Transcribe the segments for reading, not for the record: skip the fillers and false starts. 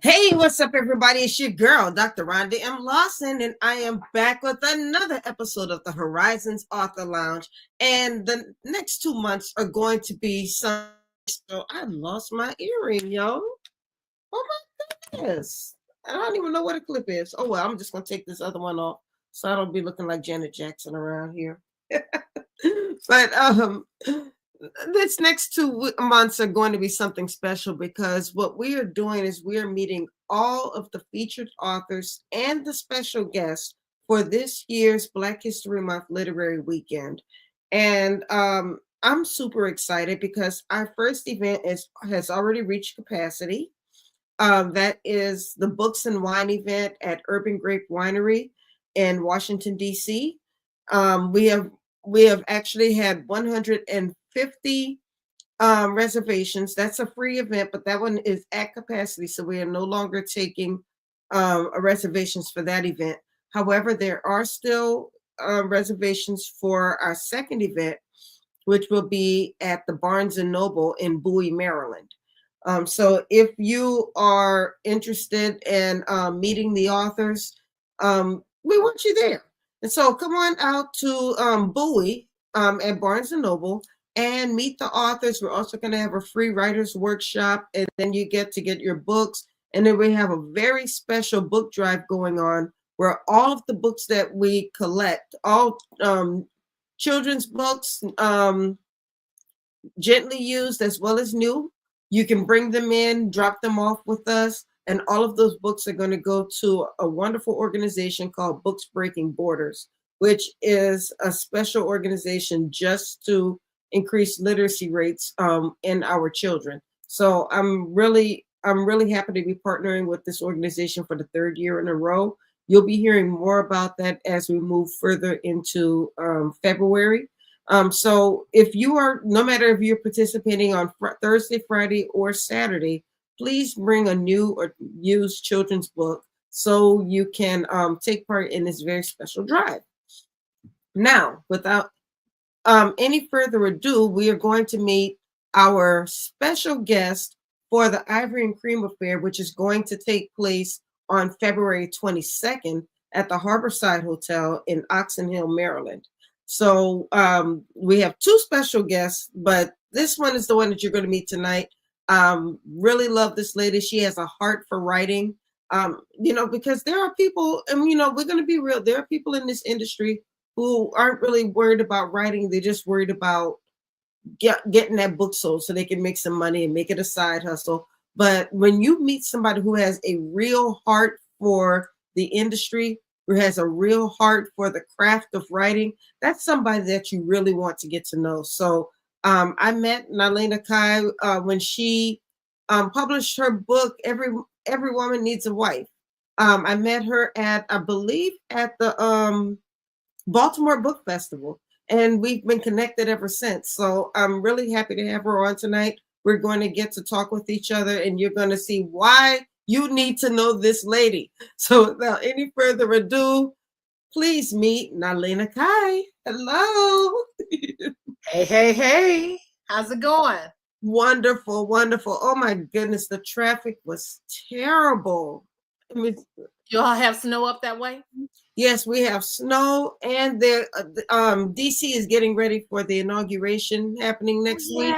Hey, what's up, everybody? It's your girl, Dr. Rhonda M. Lawson, and I am back with another episode of the Horizons Author Lounge. And the next 2 months are going to be some. So I lost my earring, yo. Oh my goodness. I don't even know what a clip is. Oh, well, I'm just going to take this other one off so I don't be looking like Janet Jackson around here. But this next 2 months are going to be something special because what we are doing is we are meeting all of the featured authors and the special guests for this year's Black History Month Literary Weekend. And I'm super excited because our first event has already reached capacity. That is the Books and Wine event at Urban Grape Winery in Washington, D.C. We have actually had 150 reservations. That's a free event, but that one is at capacity, so we are no longer taking reservations for that event. However, there are still reservations for our second event, which will be at the Barnes and Noble in Bowie, Maryland. So if you are interested in meeting the authors, we want you there. And so come on out to Bowie at Barnes and Noble and meet the authors. We're also going to have a free writers workshop, and then you get to get your books. And then we have a very special book drive going on where all of the books that we collect, all children's books, gently used as well as new, you can bring them in, drop them off with us, and all of those books are going to go to a wonderful organization called Books Breaking Borders, which is a special organization just to increase literacy rates in our children. So I'm really happy to be partnering with this organization for the third year in a row. You'll be hearing more about that as we move further into February. So if you are, no matter if you're participating on Thursday, Friday, or Saturday, please bring a new or used children's book so you can take part in this very special drive. Now, without any further ado, we are going to meet our special guest for the Ivory and Cream Affair, which is going to take place on February 22nd at the Harborside Hotel in Oxon Hill, Maryland. So we have two special guests, but this one is the one that you're going to meet tonight. Really love this lady. She has a heart for writing, because there are people, and we're going to be real. There are people in this industry who aren't really worried about writing. They're just worried about getting that book sold so they can make some money and make it a side hustle. But when you meet somebody who has a real heart for the industry, who has a real heart for the craft of writing, that's somebody that you really want to get to know. So I met Naleighna Kai when she published her book, Every Woman Needs a Wife. I met her at, I believe, at the Baltimore Book Festival, and we've been connected ever since. So I'm really happy to have her on tonight. We're going to get to talk with each other, and you're going to see why you need to know this lady. So without any further ado, please meet Naleighna Kai. Hello. Hey. How's it going? Wonderful, wonderful. Oh my goodness, the traffic was terrible. I mean, You all have snow up that way? yes, we have snow, and there, DC is getting ready for the inauguration happening next week.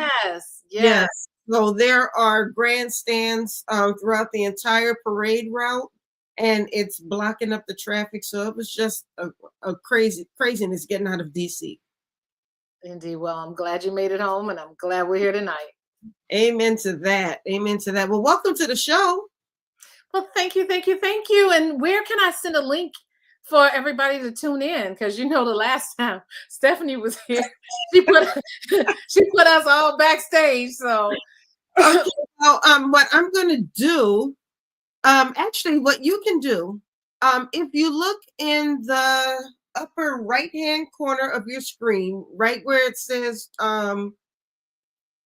Yes. So there are grandstands throughout the entire parade route, and it's blocking up the traffic. So it was just a craziness getting out of DC. Indeed. Well, I'm glad you made it home, and I'm glad we're here tonight. Amen to that. Amen to that. Well, welcome to the show. Well, thank you. And where can I send a link for everybody to tune in? Because the last time Stephanie was here, she put us all backstage. So Okay, well, what I'm going to do, actually, what you can do, if you look in the upper right-hand corner of your screen, right where it says,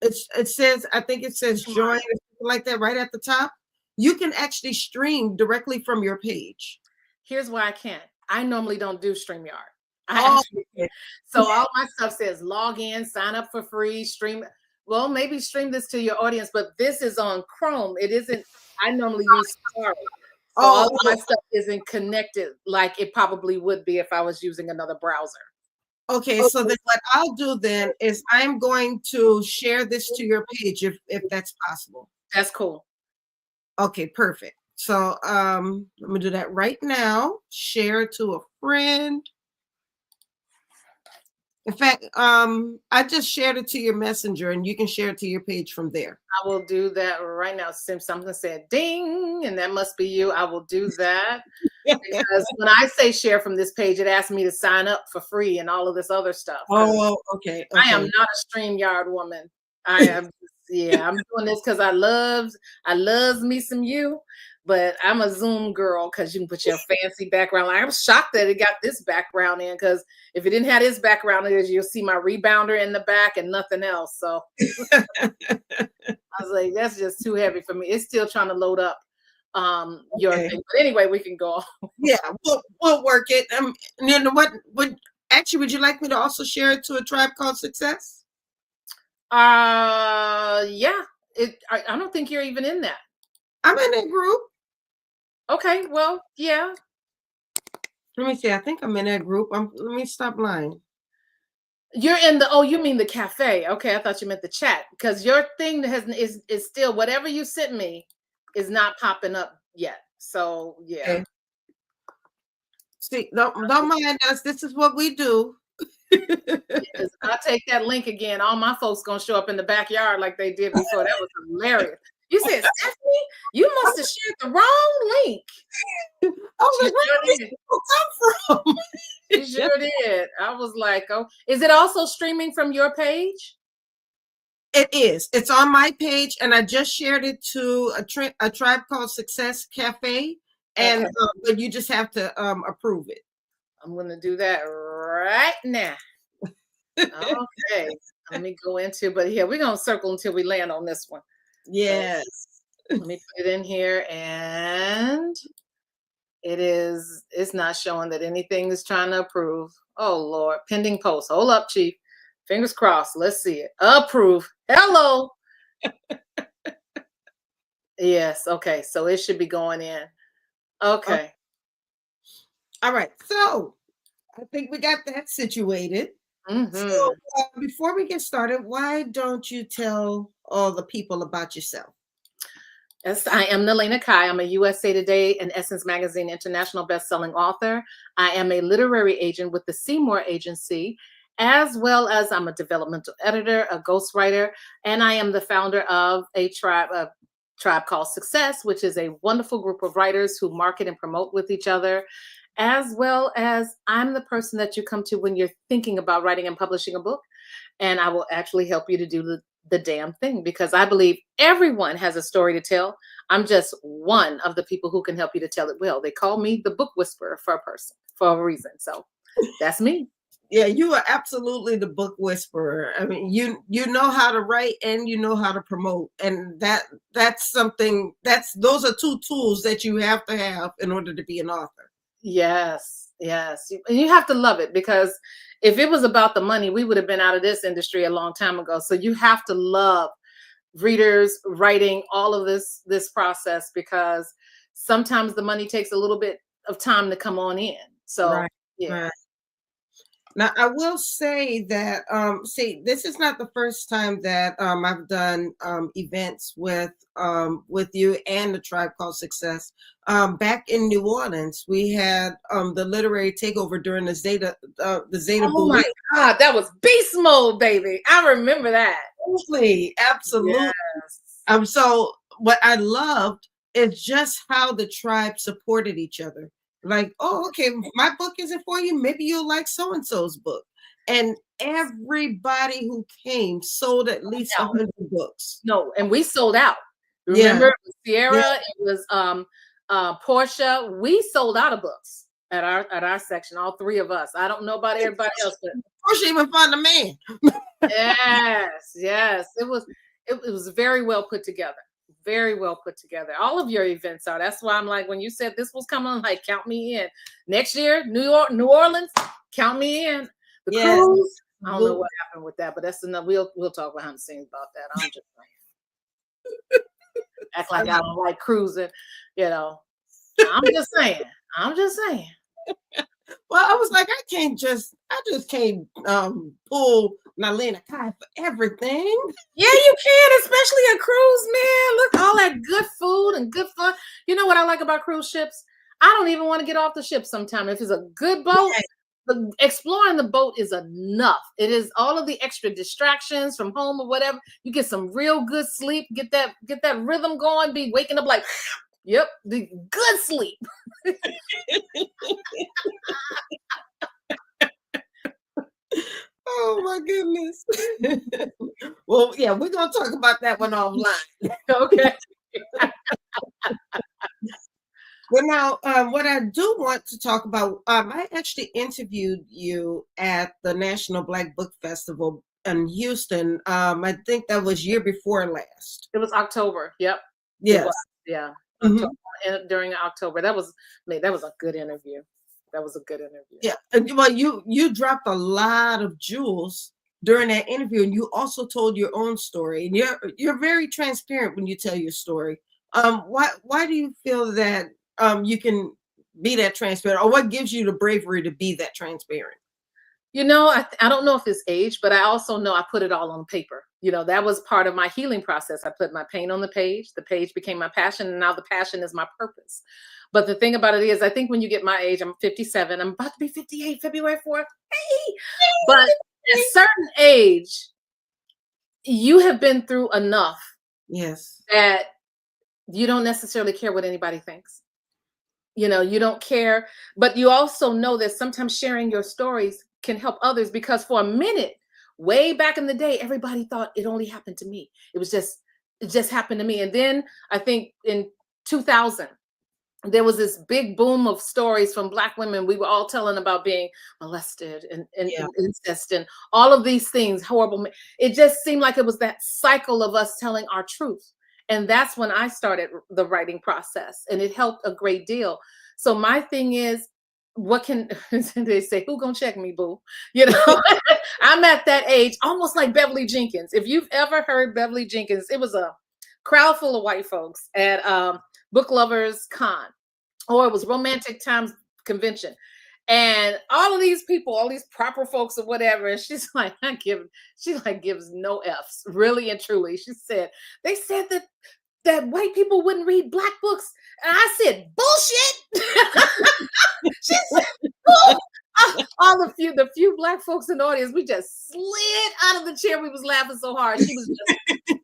it says, I think it says join or something like that, right at the top. You can actually stream directly from your page. Here's why I can't. I normally don't do StreamYard. Okay. So all my stuff says log in, sign up for free, stream. Well, maybe stream this to your audience, but this is on Chrome. It isn't I normally use Safari. So all Oh, of my stuff isn't connected like it probably would be if I was using another browser. okay. So then what I'll do then is I'm going to share this to your page if that's possible. That's cool. Okay, perfect. So let me do that right now. Share to a friend. In fact, I just shared it to your messenger and you can share it to your page from there. I will do that right now. Since something said ding, and that must be you, I will do that. Because when I say share from this page, it asks me to sign up for free and all of this other stuff. Oh, okay, I am okay. not a StreamYard woman. I am, yeah, I'm doing this because I loves me some you, but I'm a Zoom girl because you can put your fancy background. I'm shocked that it got this background in because if it didn't have this background in, you'll see my rebounder in the back and nothing else. So I was like, that's just too heavy for me. It's still trying to load up your Okay. thing. But anyway, we can go. Yeah, we'll work it. And then what would actually would you like me to also share it to a tribe called Success? Yeah. I don't think you're even in that. I'm in that group. Okay, well, yeah. Let me see. I think I'm in that group. Let me stop lying. You're in the, oh, you mean the cafe. Okay, I thought you meant the chat because your thing is still whatever you sent me is not popping up yet. So yeah. Okay. See, don't mind us. This is what we do. Yes, I'll take that link again. All my folks gonna show up in the backyard like they did before. That was hilarious. You said, Stephanie, you must have shared the wrong link. I was She like, where sure did these did. people come from? She sure did. I was like, oh, is it also streaming from your page? It is. It's on my page, and I just shared it to a tribe called Success Cafe, and Okay. but you just have to approve it. I'm gonna do that right now. Okay. Let me go into, but yeah, we're gonna circle until we land on this one. So Yes. let me put it in here, and it's not showing that anything is trying to approve. Oh Lord, pending post. Hold up, Chief. Fingers crossed. Let's see it. Approve. Hello. Yes. Okay. So it should be going in. Okay. All right. So I think we got that situated. Mm-hmm. So before we get started, why don't you tell all the people about yourself? Yes, I am Naleighna Kai. I'm a USA Today and Essence Magazine international best-selling author. I am a literary agent with the Seymour Agency, as well as I'm a developmental editor, a ghostwriter, and I am the founder of a tribe called Success, which is a wonderful group of writers who market and promote with each other, as well as I'm the person that you come to when you're thinking about writing and publishing a book, and I will actually help you to do the damn thing because I believe everyone has a story to tell. I'm just one of the people who can help you to tell it well. They call me the book whisperer for a reason. So that's me. Yeah, you are absolutely the book whisperer. I mean, you know how to write and you know how to promote, and that's something those are two tools that you have to have in order to be an author. Yes, yes. And you have to love it because if it was about the money, we would have been out of this industry a long time ago. So you have to love readers, writing, all of this process because sometimes the money takes a little bit of time to come on in. So Right. yeah. Right. Now, I will say that, see, this is not the first time that I've done events with you and the Tribe Called Success. Back in New Orleans, we had the literary takeover during the Zeta Oh Boom. my God, that was beast mode, baby. I remember that. Absolutely, absolutely. Yes. So what I loved is just how the tribe supported each other. Like, oh, okay, my book isn't for you. Maybe you'll like so and so's book. And everybody who came sold at least 100 books. No, and we sold out. Yeah, Remember, it was yeah. Sierra, it was Portia. We sold out of books at our section, all three of us. I don't know about everybody else, but Portia even found a man. yes, yes. It was very well put together. Very well put together. All of your events are. That's why I'm like, when you said this was coming, I'm like, count me in. Next year, New Orleans, count me in. The Yes. cruise. I don't know what happened with that, but that's enough. We'll talk behind the scenes about that. I'm just saying. Act like I don't like cruising, you know. I'm just saying. I'm just saying. Well, I was like, I just can't pull Naleighna Kai for everything. Yeah, you can, especially a cruise, man. Look, all that good food and good fun. You know what I like about cruise ships? I don't even want to get off the ship sometime. If it's a good boat, Right. exploring the boat is enough. It is all of the extra distractions from home or whatever. You get some real good sleep, get that rhythm going, be waking up like, yep, the good sleep. Oh my goodness. Well, yeah, we're gonna talk about that one offline. Okay. Well, now, what I do want to talk about, I actually interviewed you at the National Black Book Festival in Houston. I think that was year before last. It was October. Yep. It Yes. was. Yeah. Mhm. October, during October. That was a good interview. That was a good interview. Yeah. And, well, you dropped a lot of jewels during that interview, and you also told your own story. And you're very transparent when you tell your story. Why do you feel that you can be that transparent, or what gives you the bravery to be that transparent? You know, I don't know if it's age, but I also know I put it all on paper. You know, that was part of my healing process. I put my pain on the page became my passion, and now the passion is my purpose. But the thing about it is, I think when you get my age, I'm 57, I'm about to be 58, February 4th. Hey! But at a certain age, you have been through enough Yes. that you don't necessarily care what anybody thinks. You know, you don't care, but you also know that sometimes sharing your stories can help others, because for a minute, way back in the day, everybody thought it only happened to me. It just happened to me. And then I think in 2000, there was this big boom of stories from Black women. We were all telling about being molested Yeah. and incest and all of these things, horrible. It just seemed like it was that cycle of us telling our truth. And that's when I started the writing process, and it helped a great deal. So my thing is, what can they say? Who gonna check me, boo? You know, I'm at that age, almost like Beverly Jenkins. If you've ever heard Beverly Jenkins, it was a crowd full of white folks at Book Lovers Con, or it was Romantic Times Convention. And all of these people, all these proper folks or whatever, and she's like, she like gives no F's, really and truly. She said, they said that white people wouldn't read Black books. And I said, bullshit. She said, "Bull." All the few Black folks in the audience, we just slid out of the chair. We was laughing so hard. She was just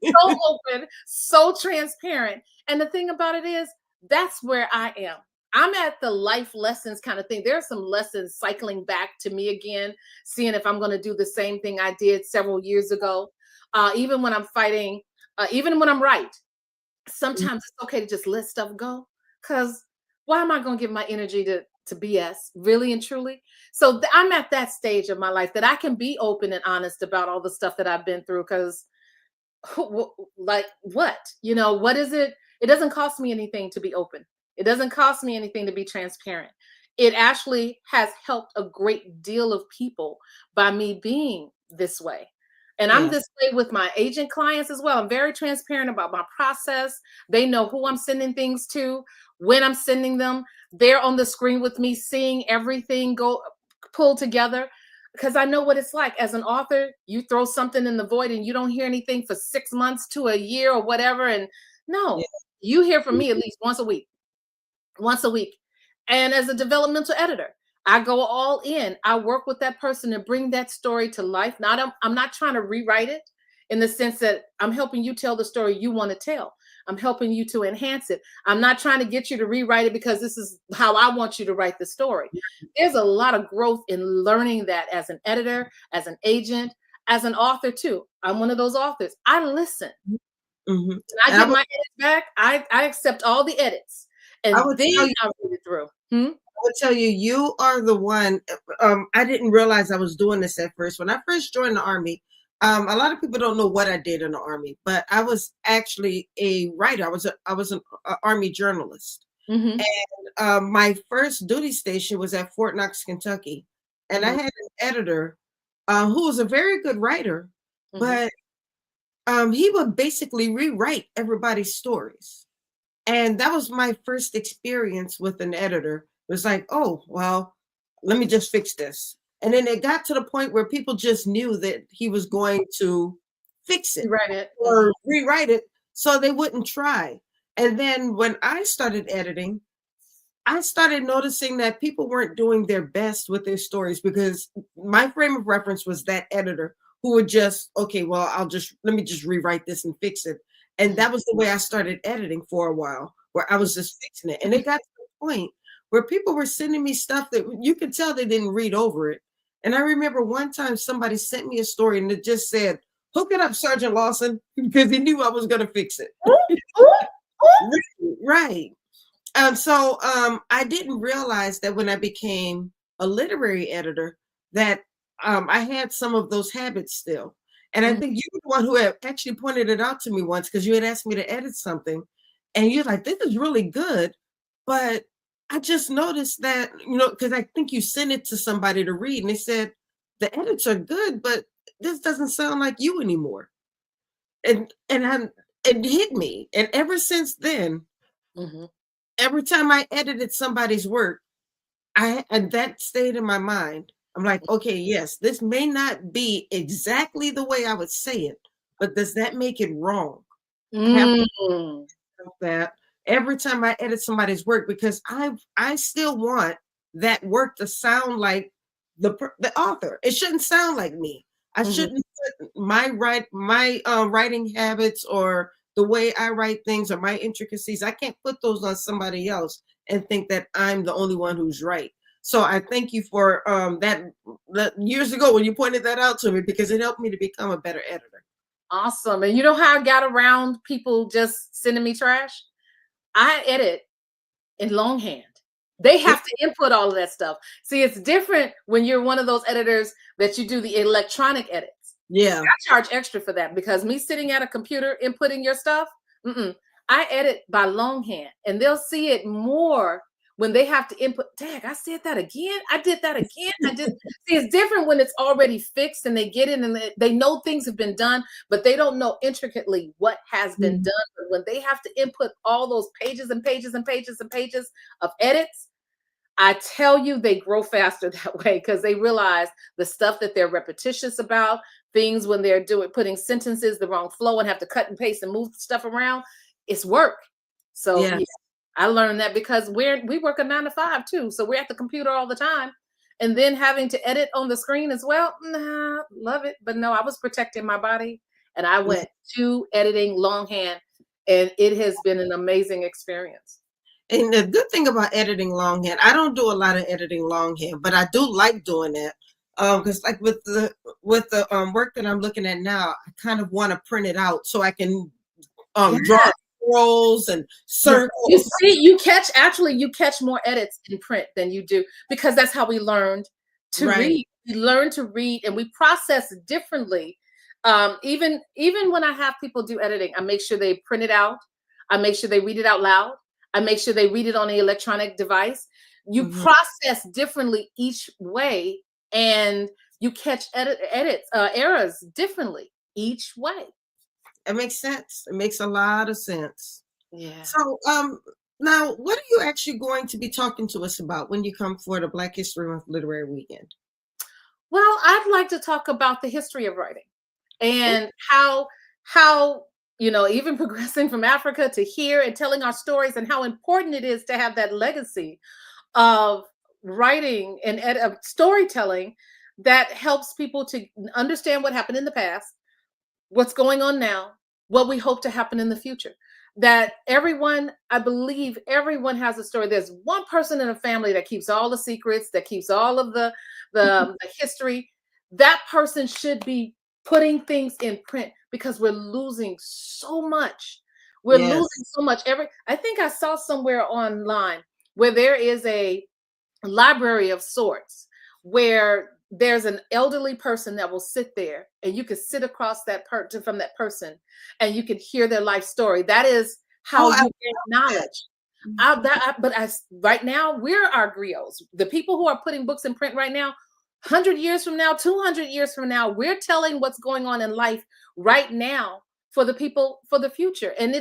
so open, so transparent. And the thing about it is, that's where I am. I'm at the life lessons kind of thing. There are some lessons cycling back to me again, seeing if I'm going to do the same thing I did several years ago. Even when I'm fighting, even when I'm right, sometimes it's okay to just let stuff go. Because why am I going to give my energy to BS, really and truly? So I'm at that stage of my life that I can be open and honest about all the stuff that I've been through. Because like what? You know, what is it? It doesn't cost me anything to be open. It doesn't cost me anything to be transparent. It actually has helped a great deal of people by me being this way. And I'm Yes. this way with my agent clients as well. I'm very transparent about my process. They know who I'm sending things to, when I'm sending them. They're on the screen with me, seeing everything go pull together, because I know what it's like. As an author, you throw something in the void and you don't hear anything for 6 months to a year or whatever. And no, you hear from me at least once a week. Once a week. And as a developmental editor, I go all in. I work with that person to bring that story to life. I'm not trying to rewrite it, in the sense that I'm helping you tell the story you want to tell. I'm helping you to enhance it. I'm not trying to get you to rewrite it because this is how I want you to write the story. There's a lot of growth in learning that as an editor, as an agent, as an author too. I'm one of those authors. I listen. Mhm. When I And get my edits back, I accept all the edits. I And would then tell you, I read it through. you are the one. I didn't realize I was doing this at first. When I first joined the Army, a lot of people don't know what I did in the Army, but I was actually a writer. I was an Army journalist. Mhm. And my first duty station was at Fort Knox, Kentucky. And I Mhm. had an editor who was a very good writer, Mhm. but he would basically rewrite everybody's stories. And that was my first experience with an editor. It was like, oh, well, let me just fix this. And then it got to the point where people just knew that he was going to fix it Right. It. or rewrite it, so they wouldn't try. And then when I started editing, I started noticing that people weren't doing their best with their stories because my frame of reference was that editor who would just, okay, well, let me just rewrite this and fix it. And that was the way I started editing for a while, where I was just fixing it. And it got to the point where people were sending me stuff that you could tell they didn't read over it. And I remember one time somebody sent me a story and it just said, hook it up, Sergeant Lawson, because he knew I was going to fix it. Right. I didn't realize that when I became a literary editor that I had some of those habits still. And I think you were the one who had actually pointed it out to me once because you had asked me to edit something. And you're like, this is really good. But I just noticed that, because I think you sent it to somebody to read and they said, the edits are good, but this doesn't sound like you anymore. It hit me. And ever since then, every time I edited somebody's work, and that stayed in my mind. I'm like, okay, yes, this may not be exactly the way I would say it, but does that make it wrong? I have to think that every time I edit somebody's work because I still want that work to sound like the author. It shouldn't sound like me. I shouldn't put my writing habits or the way I write things or my intricacies. I can't put those on somebody else and think that I'm the only one who's right. So I thank you for that years ago when you pointed that out to me because it helped me to become a better editor. Awesome. And you know how I got around people just sending me trash? I edit in longhand. They have to input all of that stuff. See, it's different when you're one of those editors that you do the electronic edits. Yeah. I charge extra for that because me sitting at a computer inputting your stuff, I edit by longhand and they'll see it more when they have to input. Dang, I said that again. I did that again. See, it's different when it's already fixed and they get in and they know things have been done, but they don't know intricately what has been done. But when they have to input all those pages and pages and pages and pages of edits, I tell you, they grow faster that way because they realize the stuff that they're repetitious about, things when they're putting sentences the wrong flow and have to cut and paste and move stuff around. It's work. So yeah, I learned that because we work a 9 to 5 too. So we're at the computer all the time. And then having to edit on the screen as well. Nah, love it. But no, I was protecting my body and I went to editing longhand and it has been an amazing experience. And the good thing about editing longhand, I don't do a lot of editing longhand, but I do like doing that. Because like with the work that I'm looking at now, I kind of want to print it out so I can draw scrolls and circles. You see, you catch more edits in print than you do because that's how we learned to read. We learn to read and we process differently. Even when I have people do editing, I make sure they print it out. I make sure they read it out loud. I make sure they read it on the electronic device. You process differently each way, and you catch errors differently each way. It makes sense. It makes a lot of sense. Yeah. So, now, what are you actually going to be talking to us about when you come for the Black History Month Literary Weekend? Well, I'd like to talk about the history of writing and how even progressing from Africa to here and telling our stories and how important it is to have that legacy of writing and storytelling that helps people to understand what happened in the past, what's going on now, what we hope to happen in the future. That I believe everyone has a story. There's one person in a family that keeps all the secrets, that keeps all of the history. That person should be putting things in print because we're losing so much. We're losing so much. I think I saw somewhere online where there is a library of sorts where there's an elderly person that will sit there and you can sit across from that person and you can hear their life story. That is how you get knowledge. Right now, we're our griots. The people who are putting books in print right now, 100 years from now, 200 years from now, we're telling what's going on in life right now for the people for the future. And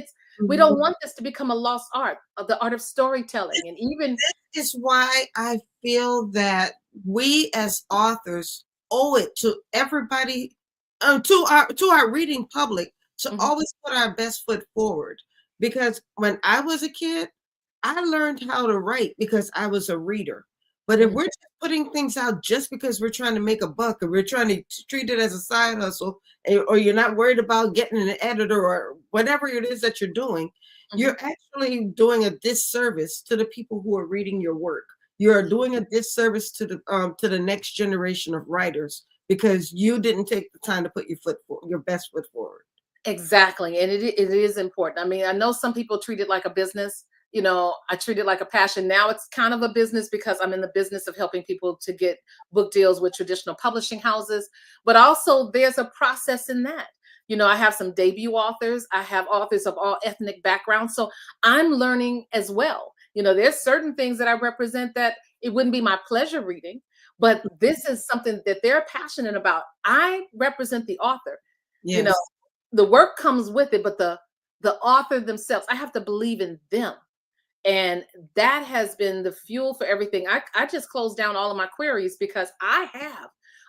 we Mhm. don't want this to become a lost art of the art of storytelling. And even Is why I feel that we as authors owe it to everybody, to our reading public, to Mhm, always put our best foot forward. Because when I was a kid, I learned how to write because I was a reader. But if mhm, we're just putting things out just because we're trying to make a buck, or we're trying to treat it as a side hustle, or you're not worried about getting an editor or whatever it is that you're doing, mhm. you're actually doing a disservice to the people who are reading your work. You are doing a disservice to the next generation of writers because you didn't take the time to put your best foot forward. Exactly, and it is important. I mean, I know some people treat it like a business. You know, I treat it like a passion. Now it's kind of a business because I'm in the business of helping people to get book deals with traditional publishing houses. But also, there's a process in that. You know, I have some debut authors. I have authors of all ethnic backgrounds. So I'm learning as well. You know, there's certain things that I represent that it wouldn't be my pleasure reading, but this is something that they're passionate about. I represent the author. You know, Yes. the work comes with it, but the author themselves, I have to believe in them. And that has been the fuel for everything. I just closed down all of my queries because I have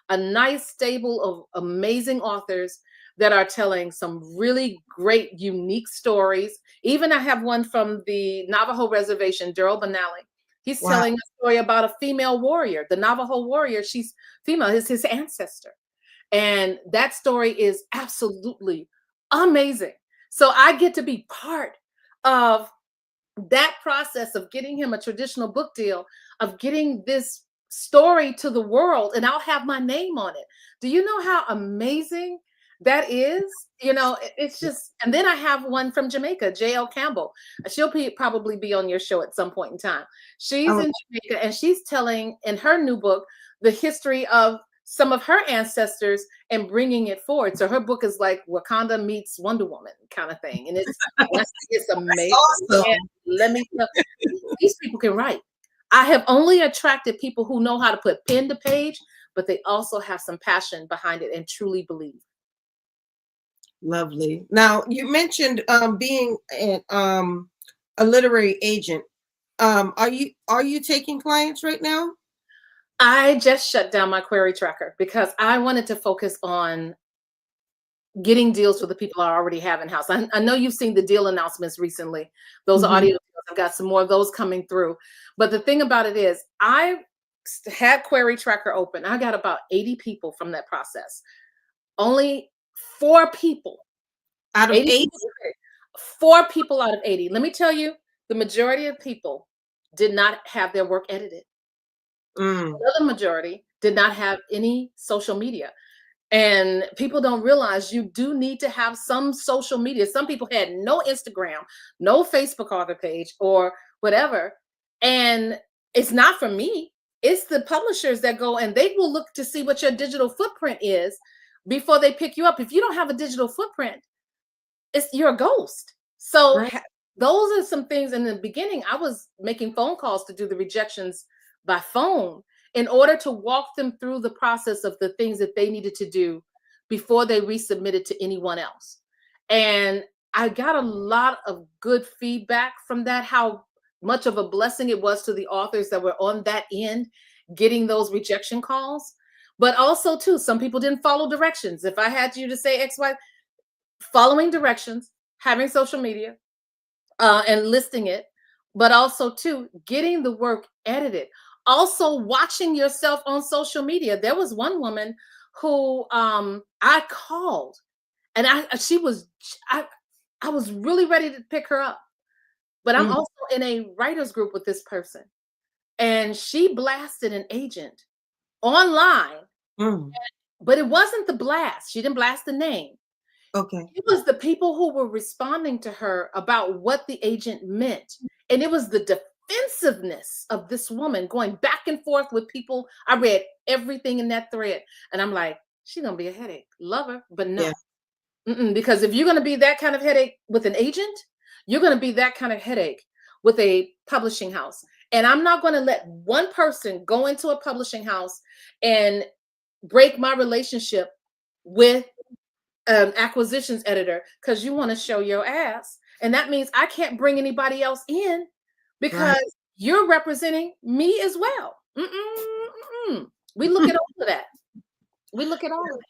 a nice stable of amazing authors that are telling some really great, unique stories. Even I have one from the Navajo reservation, Daryl Benally. He's Wow. telling a story about a female warrior, the Navajo warrior. She's female, is his ancestor. And that story is absolutely amazing. So I get to be part of that process of getting him a traditional book deal, of getting this story to the world, and I'll have my name on it. Do you know how amazing that is? You know, it's just, and then I have one from Jamaica, JL Campbell. She'll probably be on your show at some point in time. She's Oh, in Jamaica and she's telling in her new book the history of some of her ancestors and bringing it forward. So her book is like Wakanda meets Wonder Woman kind of thing. And it's that's amazing. And awesome. let me tell these people can write. I have only attracted people who know how to put pen to page, but they also have some passion behind it and truly believe. Lovely. Now, you mentioned being a literary agent. Are you taking clients right now? I just shut down my query tracker because I wanted to focus on getting deals for the people I already have in house. I know you've seen the deal announcements recently. Those are Mhm. audio deals. I've got some more of those coming through. But the thing about it is, I had Query Tracker open. I got about 80 people from that process. Only four people, Out of 80 eight? people, four people out of 80. Let me tell you, the majority of people did not have their work edited. Mm, The other majority did not have any social media. And people don't realize you do need to have some social media. Some people had no Instagram, no Facebook author page, or whatever. And it's not for me. It's the publishers that go and they will look to see what your digital footprint is before they pick you up. If you don't have a digital footprint, you're a ghost. So right. those are some things. In the beginning, I was making phone calls to do the rejections by phone in order to walk them through the process of the things that they needed to do before they resubmitted to anyone else. And I got a lot of good feedback from that, how much of a blessing it was to the authors that were on that end getting those rejection calls. But also, too, some people didn't follow directions. If I had you to say X, Y, following directions, having social media, and listing it, but also too getting the work edited. Also watching yourself on social media. There was one woman who I called, and I I was really ready to pick her up, but I'm Mm, also in a writers group with this person, and she blasted an agent online, mm. but it wasn't the blast. She didn't blast the name. Okay. It was the people who were responding to her about what the agent meant. And it was the defensiveness of this woman going back and forth with people. I read everything in that thread. And I'm like, she's going to be a headache. Love her, but Yeah. no. Because if you're going to be that kind of headache with an agent, you're going to be that kind of headache with a publishing house. And I'm not going to let one person go into a publishing house and break my relationship with an acquisitions editor because you want to show your ass. And that means I can't bring anybody else in Right. because you're representing me as well. We look at all of that. We look at all of that.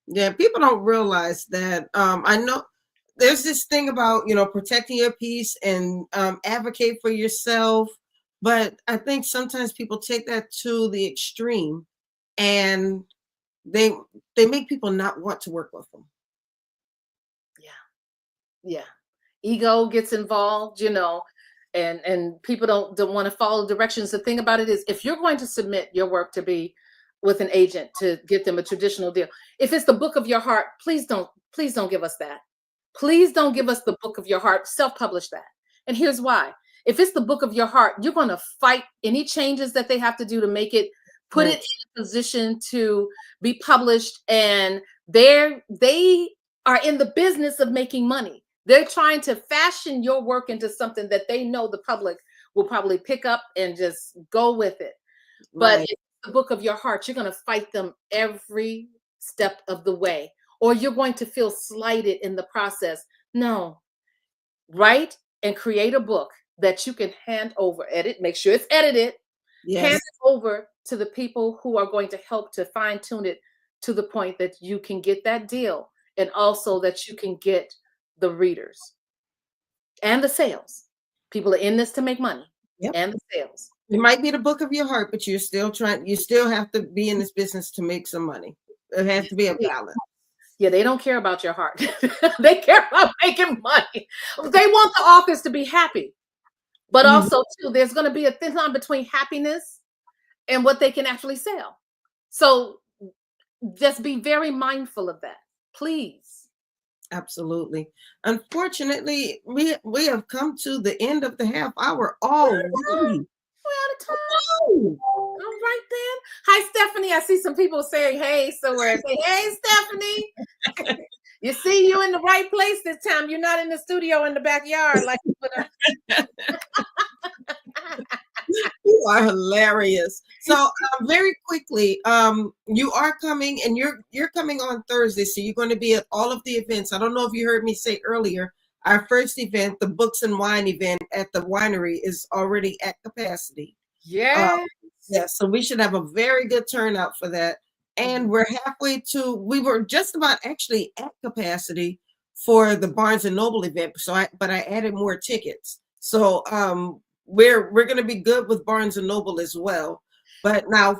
Yeah, people don't realize that. I know there's this thing about, protecting your peace and advocate for yourself. But I think sometimes people take that to the extreme, and they make people not want to work with them. Yeah. Ego gets involved, and people don't want to follow directions. The thing about it is, if you're going to submit your work to be with an agent to get them a traditional deal, if it's the book of your heart, please don't give us that. Please don't give us the book of your heart. Self-publish that. And here's why. If it's the book of your heart, you're going to fight any changes that they have to do to make it, put it in a position to be published. And they are in the business of making money. They're trying to fashion your work into something that they know the public will probably pick up and just go with it. But if it's the book of your heart, you're going to fight them every step of the way, or you're going to feel slighted in the process. No, write and create a book that you can hand over, make sure it's edited, hand it over to the people who are going to help to fine tune it to the point that you can get that deal, and also that you can get the readers and the sales. People are in this to make money. And the sales. It might be the book of your heart, but you still have to be in this business to make some money. It has to be a balance. Yeah, they don't care about your heart. They care about making money. They want the authors to be happy. But also, too, there's going to be a thin line between happiness and what they can actually sell. So just be very mindful of that, please. Absolutely. Unfortunately, we have come to the end of the half hour already. We're out of time. All right then. Hi, Stephanie. I see some people saying hey somewhere. Say, hey, Stephanie. You see, you in the right place this time. You're not in the studio in the backyard like you put up. You are hilarious. So very quickly, you are coming, and you're coming on Thursday, so you're going to be at all of the events. I don't know if you heard me say earlier, our first event, the Books and Wine event at the winery, is already at capacity. Yes. So we should have a very good turnout for that. And we're we were just about actually at capacity for the Barnes and Noble event. But I added more tickets. So we're going to be good with Barnes and Noble as well. But now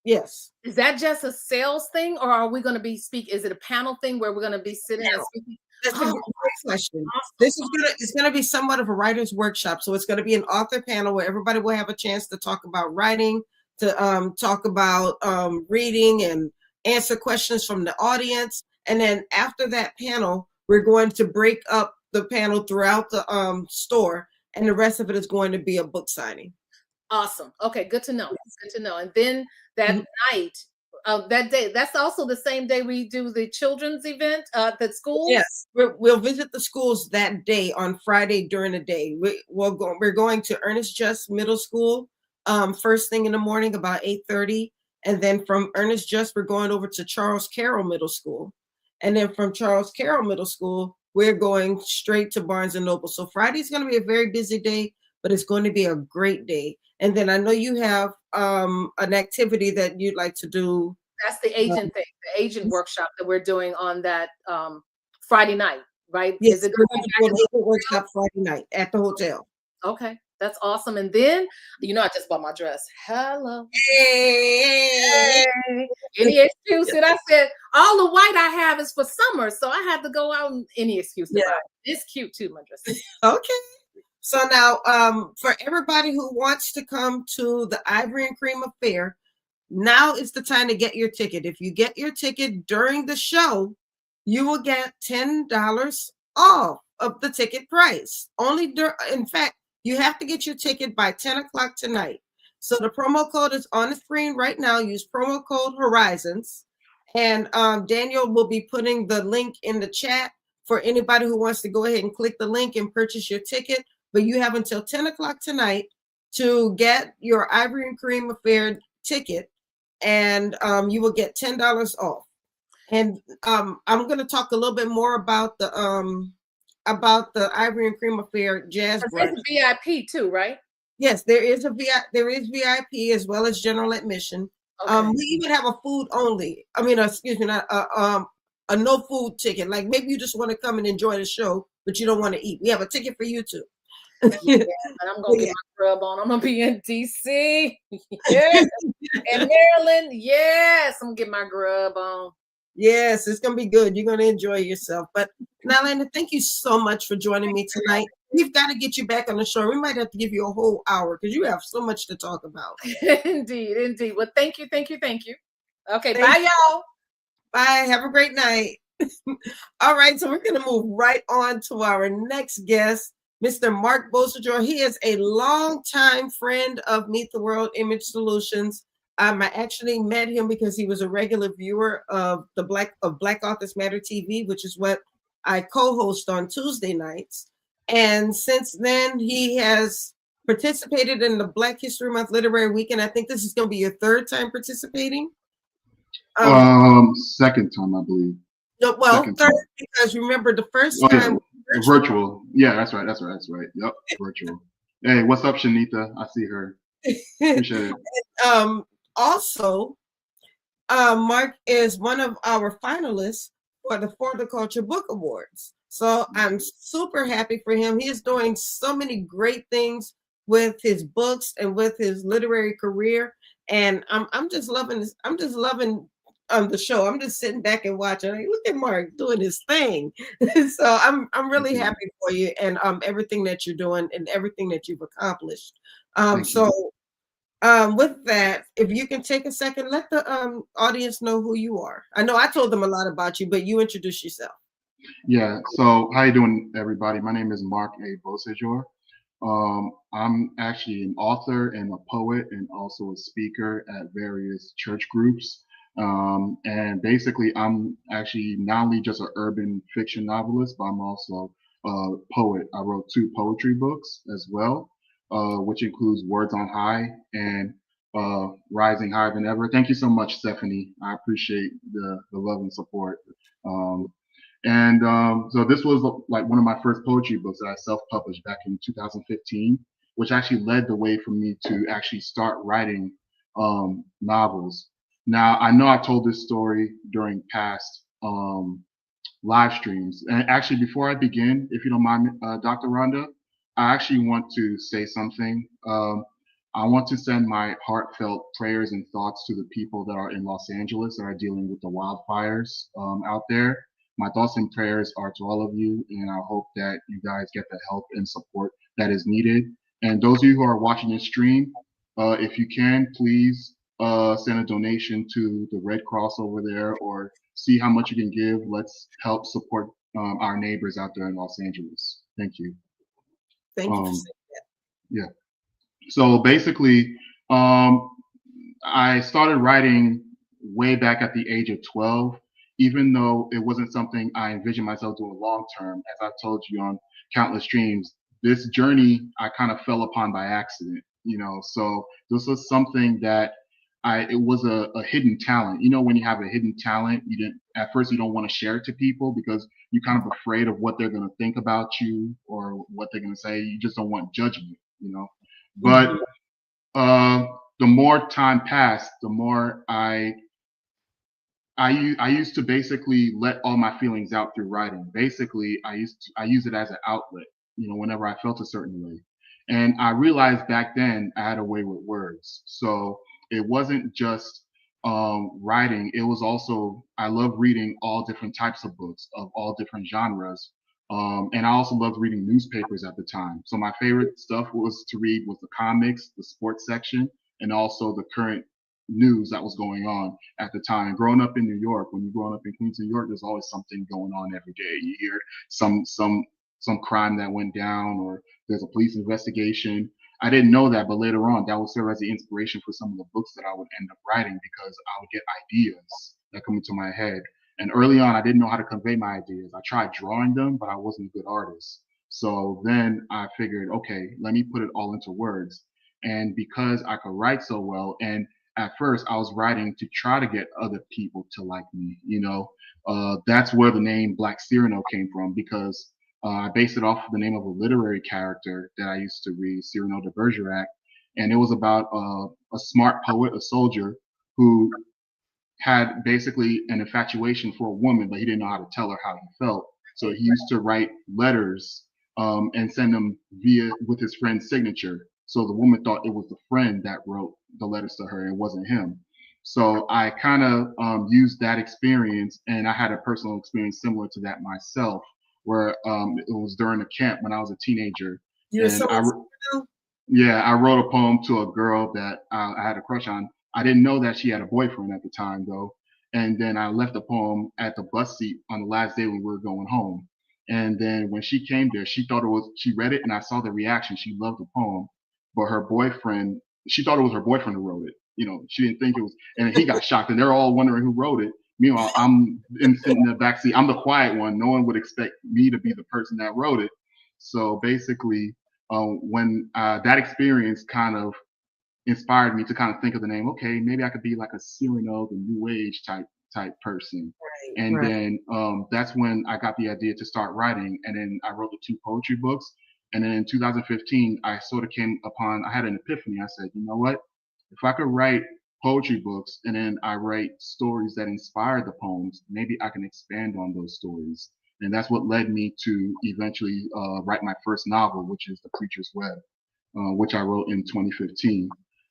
yes. Is that just a sales thing, or are we going to be is it a panel thing where we're going to be sitting and speaking? That's a great question. It's gonna be somewhat of a writer's workshop. So it's gonna be an author panel where everybody will have a chance to talk about writing, to talk about reading, and answer questions from the audience. And then after that panel, we're going to break up the panel throughout the store, and the rest of it is going to be a book signing. Awesome. Okay, good to know. Good to know. And then that night, that day, that's also the same day we do the children's event at the schools. Yes, we'll visit the schools that day on Friday during the day. We're going to Ernest Just Middle School first thing in the morning about 8:30, and then from Ernest Just we're going over to Charles Carroll Middle School, and then from Charles Carroll Middle School we're going straight to Barnes and Noble. So Friday's going to be a very busy day, but it's going to be a great day. And then I know you have an activity that you'd like to do. That's the agent thing, the agent workshop that we're doing on that Friday night, right? Yes, we're going to do an agent workshop Friday night at the hotel. Okay, that's awesome. And then, I just bought my dress. Hello. Hey. Any excuse that I said, all the white I have is for summer, so I had to go out and any excuse to buy it. It's cute too, my dress. Okay. So now, for everybody who wants to come to the Ivory and Cream Affair, now is the time to get your ticket. If you get your ticket during the show, you will get $10 off of the ticket price. In fact, you have to get your ticket by 10 o'clock tonight. So the promo code is on the screen right now. Use promo code Horizons. And Daniel will be putting the link in the chat for anybody who wants to go ahead and click the link and purchase your ticket. But you have until 10 o'clock tonight to get your Ivory and Cream Affair ticket, and you will get $10 off. And I'm going to talk a little bit more about the Ivory and Cream Affair Jazz There's Brunch. a VIP too, right? Yes, there is there is VIP as well as general admission. Okay. We even have a food only. I mean, excuse me, not a no food ticket. Like maybe you just want to come and enjoy the show, but you don't want to eat. We have a ticket for you too. Yeah, and I'm gonna get Yeah. my grub on. I'm gonna be in DC. Yeah. In Maryland. Yes, I'm gonna get my grub on. Yes, it's gonna be good. You're gonna enjoy yourself. But Naleighna, thank you so much for joining me tonight. We've got to get you back on the show. We might have to give you a whole hour because you have so much to talk about. Indeed, indeed. Well, thank you, thank you, thank you. Okay, Thank bye, y'all. Bye. Have a great night. All right, so we're going to move right on to our next guest, Mr. Marc Beausejour. He is a longtime friend of Meet the World Image Solutions. I actually met him because he was a regular viewer of Black Authors Matter TV, which is what I co-host on Tuesday nights. And since then, he has participated in the Black History Month Literary Weekend. I think this is going to be your third time participating. Second time, I believe. No, well, Second third time. because remember the first Oh time yeah, virtual. Yeah, that's right. That's right. That's right. Yep, virtual. Hey, what's up, Shanita? I see her. Appreciate it. Also, Marc is one of our finalists for the Culture Book Awards. So I'm super happy for him. He is doing so many great things with his books and with his literary career. And I'm just loving this. I'm just loving the show. I'm just sitting back and watching. Like, look at Marc doing his thing. So I'm really happy for you and everything that you're doing and everything that you've accomplished. With that, if you can take a second, let the audience know who you are. I know I told them a lot about you, but you introduce yourself. Yeah. So, how you doing, everybody? My name is Marc A. Beausejour. I'm actually an author and a poet, and also a speaker at various church groups. And basically, I'm actually not only just an urban fiction novelist, but I'm also a poet. I wrote 2 poetry books as well, which includes Words on High and Rising Higher Than Ever. Thank you so much, Stephanie. I appreciate the love and support. Um, and so this was like one of my first poetry books that I self-published back in 2015, which actually led the way for me to actually start writing novels. Now, I know I told this story during past live streams. And actually, before I begin, if you don't mind, Dr. Rhonda, I actually want to say something. I want to send my heartfelt prayers and thoughts to the people that are in Los Angeles that are dealing with the wildfires out there. My thoughts and prayers are to all of you, and I hope that you guys get the help and support that is needed. And those of you who are watching this stream, if you can, please send a donation to the Red Cross over there, or see how much you can give. Let's help support our neighbors out there in Los Angeles. Thank you. Thank you for saying that. Yeah. So basically, I started writing way back at the age of 12, even though it wasn't something I envisioned myself doing long term. As I've told you on countless streams, this journey I kind of fell upon by accident, you know. So this was something that it was a hidden talent. You know, when you have a hidden talent, you didn't at first you don't want to share it to people because you're kind of afraid of what they're going to think about you or what they're going to say. You just don't want judgment, you know. But the more time passed, the more I used to basically let all my feelings out through writing. Basically, I use it as an outlet, you know, whenever I felt a certain way. And I realized back then I had a way with words. So it wasn't just writing. It was also I love reading all different types of books of all different genres. And I also loved reading newspapers at the time. So my favorite stuff was to read was the comics, the sports section, and also the current news that was going on at the time. Growing up in New York, when you're growing up in Queens, New York, there's always something going on every day. You hear some crime that went down, or there's a police investigation. I didn't know that, but later on, that would serve as the inspiration for some of the books that I would end up writing because I would get ideas that come into my head. And early on, I didn't know how to convey my ideas. I tried drawing them, but I wasn't a good artist. So then I figured, okay, let me put it all into words. And because I could write so well, and at first I was writing to try to get other people to like me. That's where the name Black Cyrano came from, because I based it off of the name of a literary character that I used to read, Cyrano de Bergerac, and it was about a smart poet, a soldier, who had basically an infatuation for a woman, but he didn't know how to tell her how he felt. So he used to write letters and send them with his friend's signature. So the woman thought it was the friend that wrote the letters to her. It wasn't him. So I kind of used that experience, and I had a personal experience similar to that myself, where it was during a camp when I was a teenager, You're and so yeah, I wrote a poem to a girl that I had a crush on. I didn't know that she had a boyfriend at the time, though. And then I left the poem at the bus seat on the last day when we were going home. And then when she came there, she read it, and I saw the reaction. She loved the poem, but her boyfriend, she thought it was her boyfriend who wrote it. She didn't think it was, and he got shocked, and they're all wondering who wrote it. Meanwhile, I'm sitting in the back seat. I'm the quiet one. No one would expect me to be the person that wrote it. So basically, when that experience kind of inspired me to kind of think of the name. Okay, maybe I could be like a Cyrano, the New Age type person. And right. then that's when I got the idea to start writing. And then I wrote the 2 poetry books. And then in 2015, I sort of I had an epiphany. I said, you know what? If I could write poetry books and then I write stories that inspire the poems, maybe I can expand on those stories. And that's what led me to eventually write my first novel, which is The Preacher's Web, which I wrote in 2015,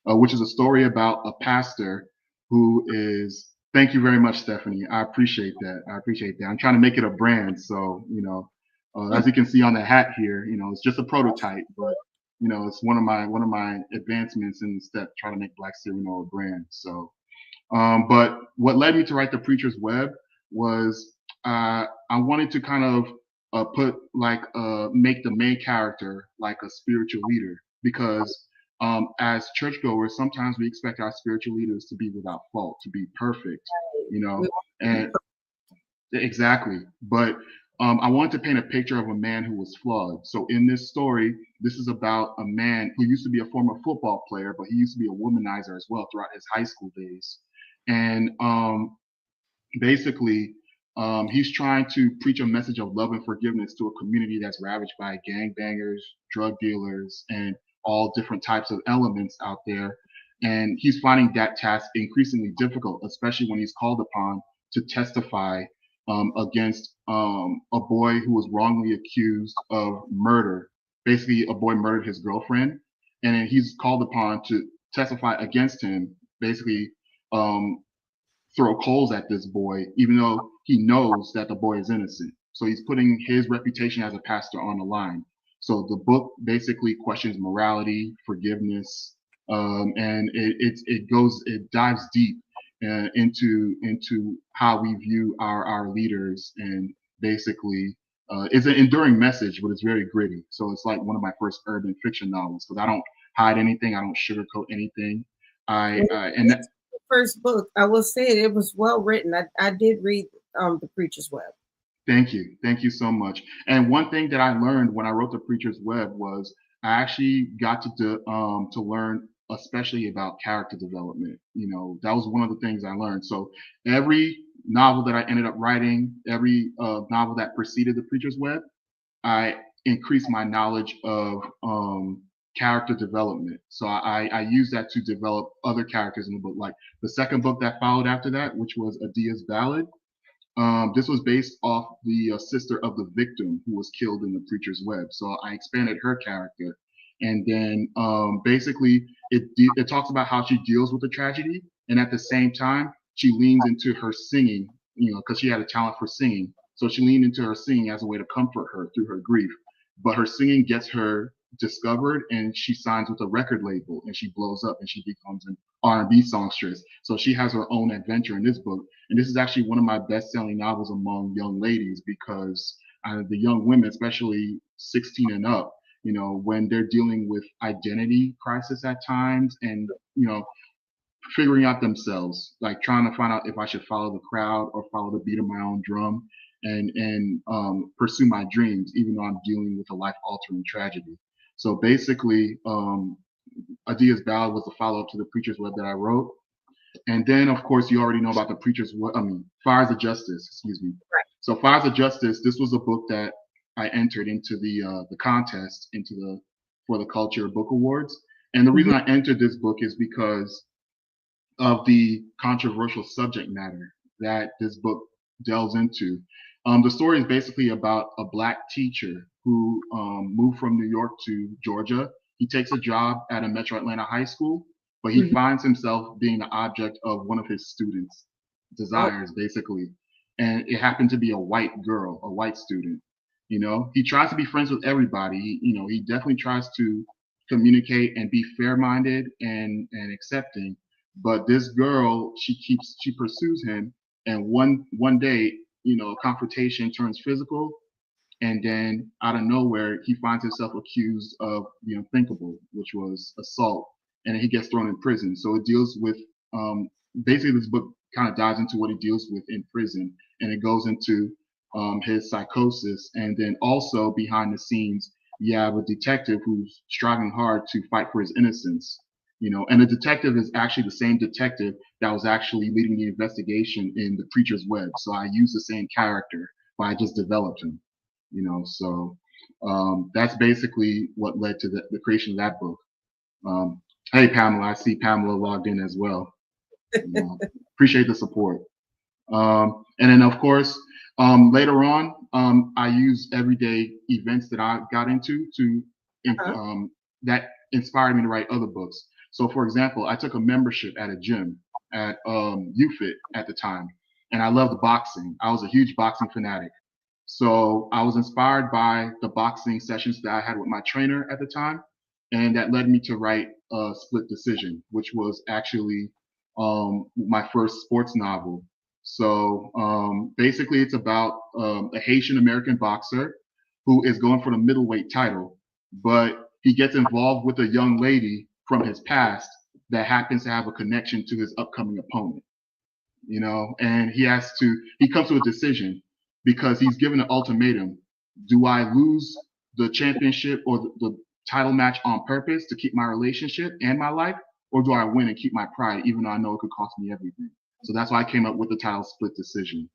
which is a story about a pastor who is. Thank you very much, Stephanie. I appreciate that. I'm trying to make it a brand. So, as you can see on the hat here, it's just a prototype, but it's one of my advancements in the step trying to make Black Cyrano a brand. So, but what led me to write The Preacher's Web was I wanted to kind of make the main character like a spiritual leader, because as churchgoers, sometimes we expect our spiritual leaders to be without fault, to be perfect, and exactly. But I wanted to paint a picture of a man who was flawed. So in this story, this is about a man who used to be a former football player, but he used to be a womanizer as well throughout his high school days. And basically, he's trying to preach a message of love and forgiveness to a community that's ravaged by gangbangers, drug dealers, and all different types of elements out there. And he's finding that task increasingly difficult, especially when he's called upon to testify against a boy who was wrongly accused of murder. Basically, a boy murdered his girlfriend, and then he's called upon to testify against him, basically throw coals at this boy, even though he knows that the boy is innocent. So he's putting his reputation as a pastor on the line. So the book basically questions morality, forgiveness, and it dives deep into how we view our leaders, and basically it's an enduring message, but it's very gritty. So it's like one of my first urban fiction novels, because I don't hide anything, I don't sugarcoat anything. And that, First book, I will say it was well written. I did read The Preacher's Web. Thank you so much. And one thing that I learned when I wrote The Preacher's Web was I actually got to learn, especially about character development. That was one of the things I learned. So every novel that I ended up writing, every novel that preceded The Preacher's Web, I increased my knowledge of character development. So I use that to develop other characters in the book. Like the second book that followed after that, which was Adia's Ballad. This was based off the sister of the victim who was killed in The Preacher's Web. So I expanded her character. And then basically it talks about how she deals with the tragedy. And at the same time, she leans into her singing, because she had a talent for singing. So she leaned into her singing as a way to comfort her through her grief. But her singing gets her discovered, and she signs with a record label, and she blows up, and she becomes an R&B songstress. So she has her own adventure in this book. And this is actually one of my best-selling novels among young ladies, because the young women, especially 16 and up, when they're dealing with identity crisis at times, and figuring out themselves, like trying to find out if I should follow the crowd or follow the beat of my own drum, and pursue my dreams, even though I'm dealing with a life-altering tragedy. So basically, Adia's Ballad was the follow-up to The Preacher's Web that I wrote. And then, of course, you already know about Fires of Justice, excuse me. Right. So Fires of Justice, this was a book that I entered into the contest for the Culture Book Awards. And the reason I entered this book is because of the controversial subject matter that this book delves into. The story is basically about a Black teacher who moved from New York to Georgia. He takes a job at a Metro Atlanta high school, but he finds himself being the object of one of his students' desires, basically. And it happened to be a white girl, a white student. He tries to be friends with everybody. He definitely tries to communicate and be fair-minded and accepting. But this girl, she pursues him, and one day, a confrontation turns physical, and then out of nowhere, he finds himself accused of the unthinkable, which was assault, and then he gets thrown in prison. So it deals with basically this book kind of dives into what he deals with in prison, and it goes into his psychosis, and then also behind the scenes, you have a detective who's striving hard to fight for his innocence. And the detective is actually the same detective that was actually leading the investigation in The Preacher's Web. So I used the same character, but I just developed him. So that's basically what led to the creation of that book. Hey, Pamela, I see Pamela logged in as well. Appreciate the support. And then, of course, later on, I use everyday events that I got into that inspired me to write other books. So, for example, I took a membership at a gym at UFIT at the time, and I loved boxing. I was a huge boxing fanatic. So I was inspired by the boxing sessions that I had with my trainer at the time, and that led me to write Split Decision, which was actually my first sports novel. So basically, it's about a Haitian American boxer who is going for the middleweight title, but he gets involved with a young lady from his past that happens to have a connection to his upcoming opponent. And he comes to a decision because he's given an ultimatum. Do I lose the championship or the title match on purpose to keep my relationship and my life, or do I win and keep my pride, even though I know it could cost me everything? So that's why I came up with the title Split Decision.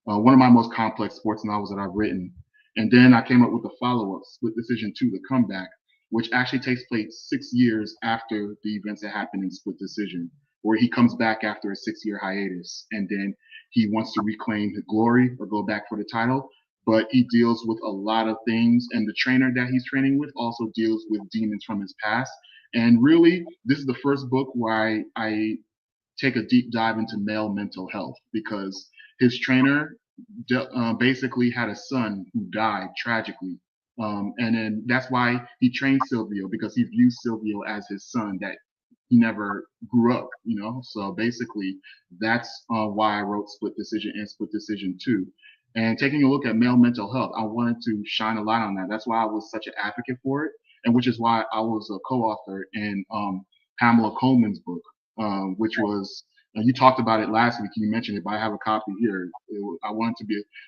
One of my most complex sports novels that I've written. And then I came up with the follow-up, Split Decision 2, The Comeback, which actually takes place 6 years after the events that happened in Split Decision, where he comes back after a 6-year hiatus, and then he wants to reclaim his glory or go back for the title. But he deals with a lot of things, and the trainer that he's training with also deals with demons from his past. And really, this is the first book where I take a deep dive into male mental health, because his trainer basically had a son who died tragically. And then that's why he trained Silvio, because he views Silvio as his son that he never grew up, So basically, that's why I wrote Split Decision and Split Decision 2. And taking a look at male mental health, I wanted to shine a light on that. That's why I was such an advocate for it, and which is why I was a co-author in Pamela Coleman's book, which was, you talked about it last week, you mentioned it, but I have a copy here.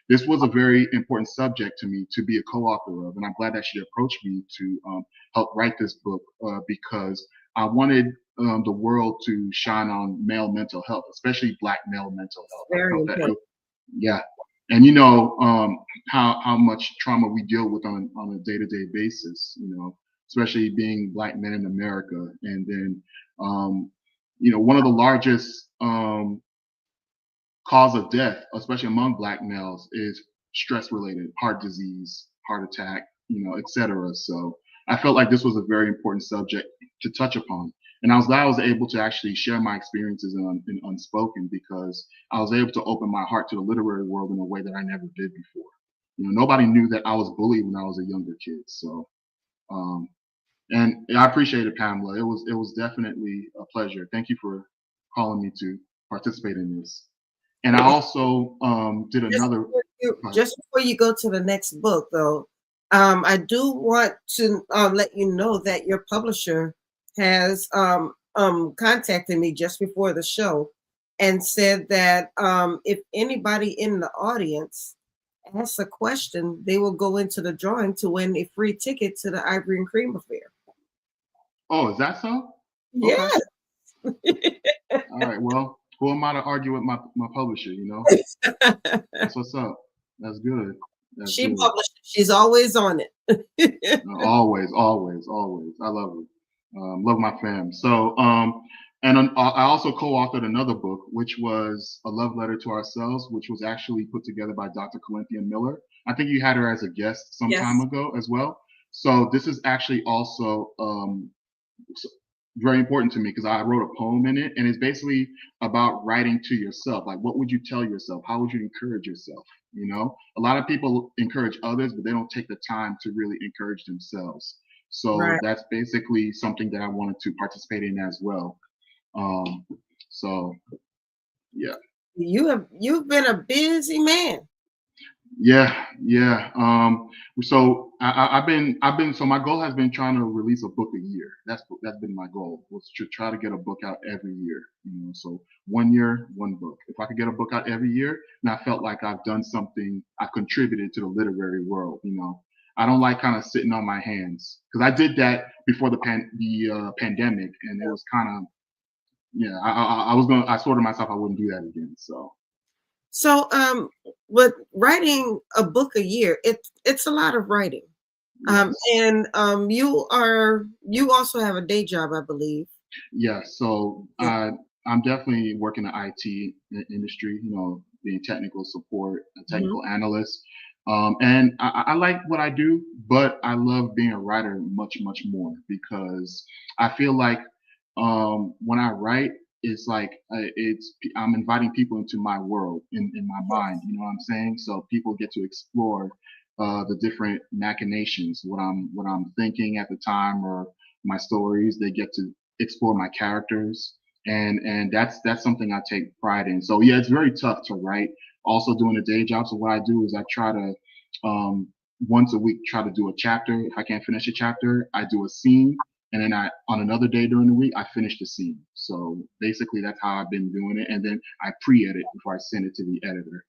This was a very important subject to me to be a co-author of, and I'm glad that she approached me to help write this book because I wanted the world to shine on male mental health, especially Black male mental health. Very important. Yeah. And how much trauma we deal with on a day-to-day basis, especially being Black men in America. And then, one of the largest cause of death, especially among Black males, is stress-related, heart disease, heart attack, etc. So I felt like this was a very important subject to touch upon. And I was glad I was able to actually share my experiences in Unspoken, because I was able to open my heart to the literary world in a way that I never did before. Nobody knew that I was bullied when I was a younger kid. So, and I appreciate it, Pamela. It was definitely a pleasure. Thank you for calling me to participate in this. And I also did another. Just before you go to the next book, though, I do want to let you know that your publisher has contacted me just before the show and said that if anybody in the audience asks a question, they will go into the drawing to win a free ticket to the Ivory and Cream Affair. Oh, is that so? Yes. Okay. All right. Well, who am I to argue with my publisher? That's what's up. That's good. That's She good. published. She's always on it. Always, always, always. I love it. Love my fam. So, and I also co-authored another book, which was A Love Letter to Ourselves, which was actually put together by Dr. Corinthia Miller. I think you had her as a guest some Yes. time ago as well. So this is actually also very important to me because I wrote a poem in it, and it's basically about writing to yourself. Like, what would you tell yourself? How would you encourage yourself? A lot of people encourage others, but they don't take the time to really encourage themselves. So Right. that's basically something that I wanted to participate in as well. Um, so yeah. You've been a busy man. Yeah, yeah. So I've been. So my goal has been trying to release a book a year. That's been my goal, was to try to get a book out every year. So 1 year, one book. If I could get a book out every year, and I felt like I've done something, I've contributed to the literary world. I don't like kind of sitting on my hands, because I did that before the pandemic, and it was kind of, yeah. I sort of myself I wouldn't do that again. So, with writing a book a year, it's a lot of writing. Yes. And you also have a day job, I believe. Yeah, so I'm definitely working in the IT industry, being technical support, a Mhm. technical analyst. And I like what I do, but I love being a writer much, much more, because I feel like when I write, it's like I'm inviting people into my world, in my mind. You know what I'm saying? So people get to explore the different machinations, what I'm thinking at the time, or my stories. They get to explore my characters, and that's something I take pride in. So yeah, it's very tough to write. Also doing a day job. So what I do is I try to once a week try to do a chapter. If I can't finish a chapter, I do a scene, and then on another day during the week I finish the scene. So basically that's how I've been doing it, and then I pre-edit before I send it to the editor.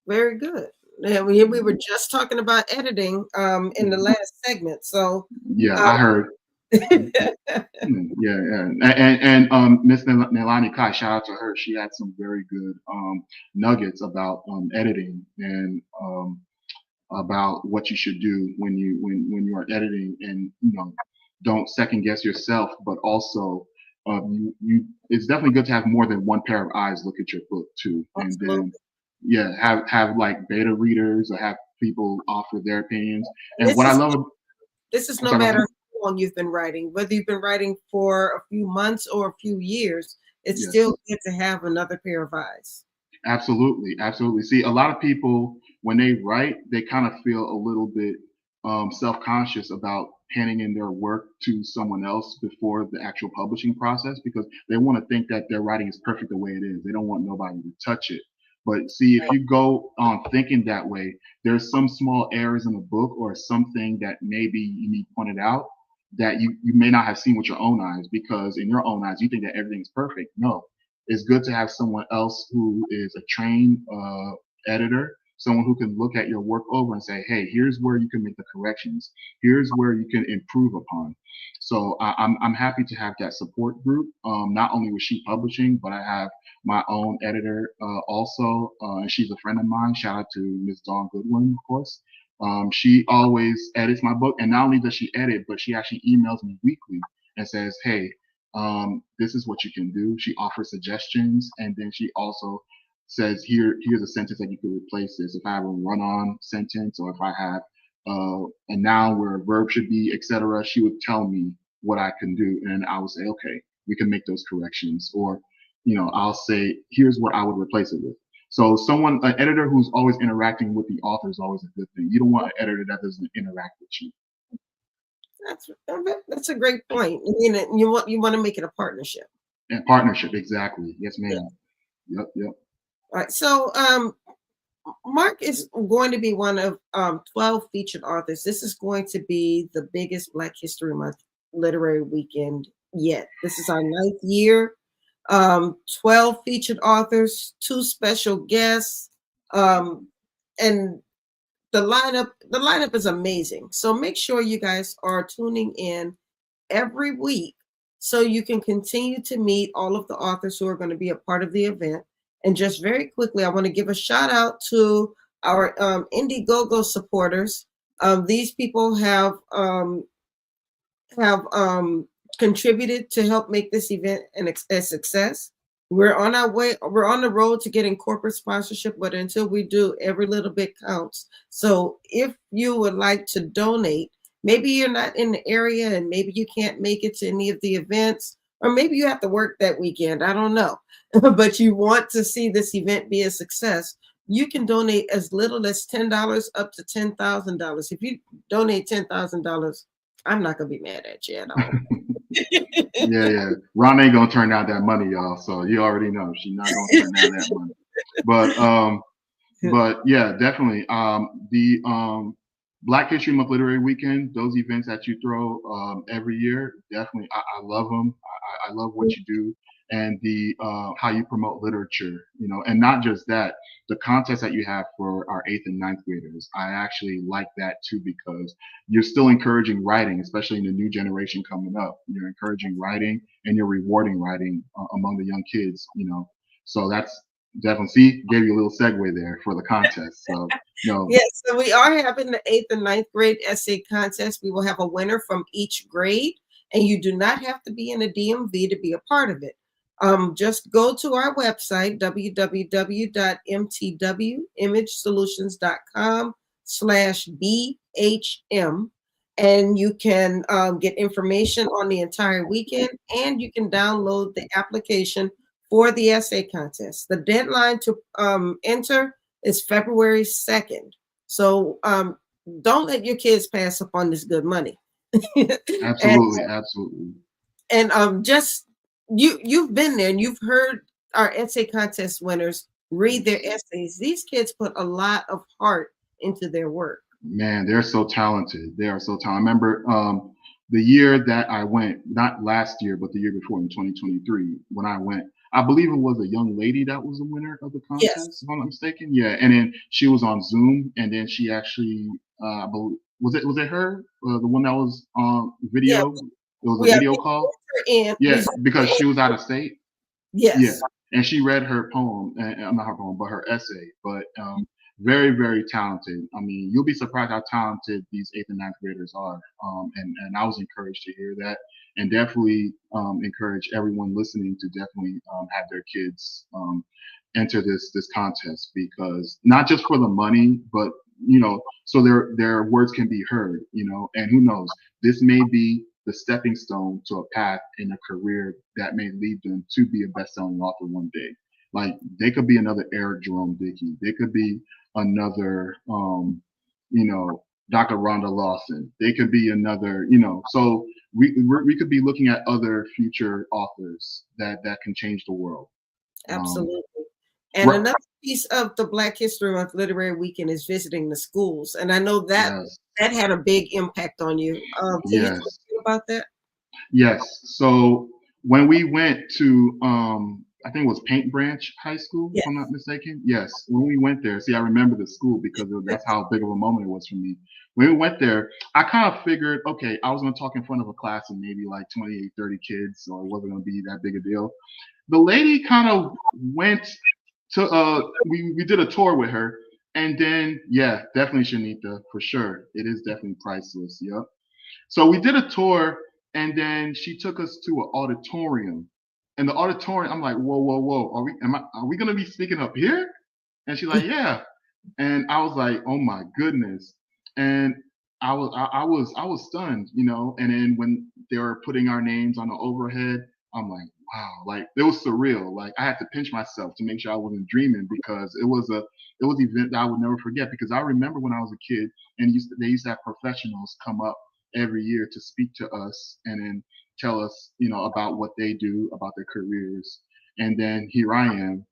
Very good. Yeah, we were just talking about editing in the last segment. So, Yeah, I um, heard. Yeah, yeah, and Miss Naleighna Kai, shout out to her. She had some very good nuggets about editing, and about what you should do when you are editing, and don't second guess yourself, but also you it's definitely good to have more than one pair of eyes look at your book too, and then absolutely. yeah, have like beta readers, or have people offer their opinions. And This what I is love, this is I'm no sorry, go matter ahead. how long you've been writing, whether you've been writing for a few months or a few years, it's Yes. still good to have another pair of eyes. Absolutely, absolutely. See, a lot of people, when they write, they kind of feel a little bit self-conscious about handing in their work to someone else before the actual publishing process, because they want to think that their writing is perfect the way it is. They don't want nobody to touch it. But see, if you go on thinking that way, there's some small errors in the book, or something that maybe you need pointed out, that you may not have seen with your own eyes, because in your own eyes you think that everything's perfect. No, it's good to have someone else who is a trained editor, someone who can look at your work over and say, hey, here's where you can make the corrections. Here's where you can improve upon. So I'm happy to have that support group. Not only with She Publishing, but I have my own editor also, and she's a friend of mine. Shout out to Ms. Dawn Goodwin, of course. She always edits my book, and not only does she edit, but she actually emails me weekly and says, hey, this is what you can do. She offers suggestions, and then she also says, here's a sentence that you could replace this. If I have a run-on sentence, or if I have a noun where a verb should be, etc., she would tell me what I can do, and I would say, okay, we can make those corrections. Or, I'll say, here's what I would replace it with. So an editor who's always interacting with the author is always a good thing. You don't want an editor that doesn't interact with you. That's a great point. You want to make it a partnership. And partnership, exactly. Yes, Yeah. ma'am. Yep, yep. All right. So, Marc is going to be one of 12 featured authors. This is going to be the biggest Black History Month literary weekend yet. This is our 9th year. 12 featured authors, 2 special guests, and the lineup is amazing. So make sure you guys are tuning in every week so you can continue to meet all of the authors who are going to be a part of the event. And just very quickly, I want to give a shout out to our Indiegogo supporters. These people have contributed to help make this event a success. We're on our way, we're on the road to getting corporate sponsorship, but until we do, every little bit counts. So if you would like to donate, maybe you're not in the area and maybe you can't make it to any of the events, or maybe you have to work that weekend, I don't know. But you want to see this event be a success, you can donate as little as $10 up to $10,000. If you donate $10,000, I'm not gonna be mad at you at all. Yeah. Ron ain't gonna turn down that money, y'all. So you already know she's not gonna turn down that money. But yeah, definitely. The Black History Month Literary Weekend, those events that you throw every year, definitely, I love them. I love what you do, and the how you promote literature, and not just that, the contest that you have for our 8th and 9th graders. I actually like that too, because you're still encouraging writing, especially in the new generation coming up. You're encouraging writing and you're rewarding writing among the young kids. So that's definitely, see, gave you a little segue there for the contest. So Yes, so we are having the 8th and 9th grade essay contest. We will have a winner from each grade, and you do not have to be in a DMV to be a part of it. Just go to our website, www.mtwimagesolutions.com/BHM, and you can get information on the entire weekend, and you can download the application for the essay contest. The deadline to enter is February 2nd. So don't let your kids pass up on this good money. absolutely. And just you've been there and you've heard our essay contest winners read their essays. These kids put a lot of heart into their work. Man, they're so talented. They are so talented. I remember the year that I went, not last year, but the year before in 2023, when I went, I believe it was a young lady that was the winner of the contest, Yes. if I'm not mistaken. Yeah, and then she was on Zoom, and then she actually, was it her, the one that was on Yeah, video? It was a video call. Yeah, because she was out of state. Yes. Yeah, and she read her poem, and not her poem, but her essay. But very, very talented. I mean, you'll be surprised how talented these 8th and 9th graders are. And I was encouraged to hear that, and definitely encourage everyone listening to definitely have their kids enter this contest, because not just for the money, but so their words can be heard. And who knows, this may be the stepping stone to a path in a career that may lead them to be a best-selling author one day. Like, they could be another Eric Jerome Dickey. They could be another, Dr. Rhonda Lawson. They could be another, so we could be looking at other future authors that can change the world. Absolutely. And another piece of the Black History Month Literary Weekend is visiting the schools. And I know that that had a big impact on you. Can you talk about that? Yes. So when we went to, I think it was Paint Branch High School, if I'm not mistaken. Yes. When we went there, see, I remember the school because that's how big of a moment it was for me. When we went there, I kind of figured, okay, I was going to talk in front of a class of maybe like 28, 30 kids, so it wasn't going to be that big a deal. The lady kind of went to, we did a tour with her, and then, yeah, definitely Shanita, for sure. It is definitely priceless. Yep. So we did a tour, and then she took us to an auditorium. And the auditorium, I'm like, whoa, are we gonna be speaking up here? And she's like, yeah. And I was like, oh my goodness. And I was stunned, And then when they were putting our names on the overhead, I'm like, wow, like it was surreal. Like I had to pinch myself to make sure I wasn't dreaming, because it was an event that I would never forget. Because I remember when I was a kid, and they used to have professionals come up every year to speak to us and then tell us, about what they do, about their careers. And then here I am,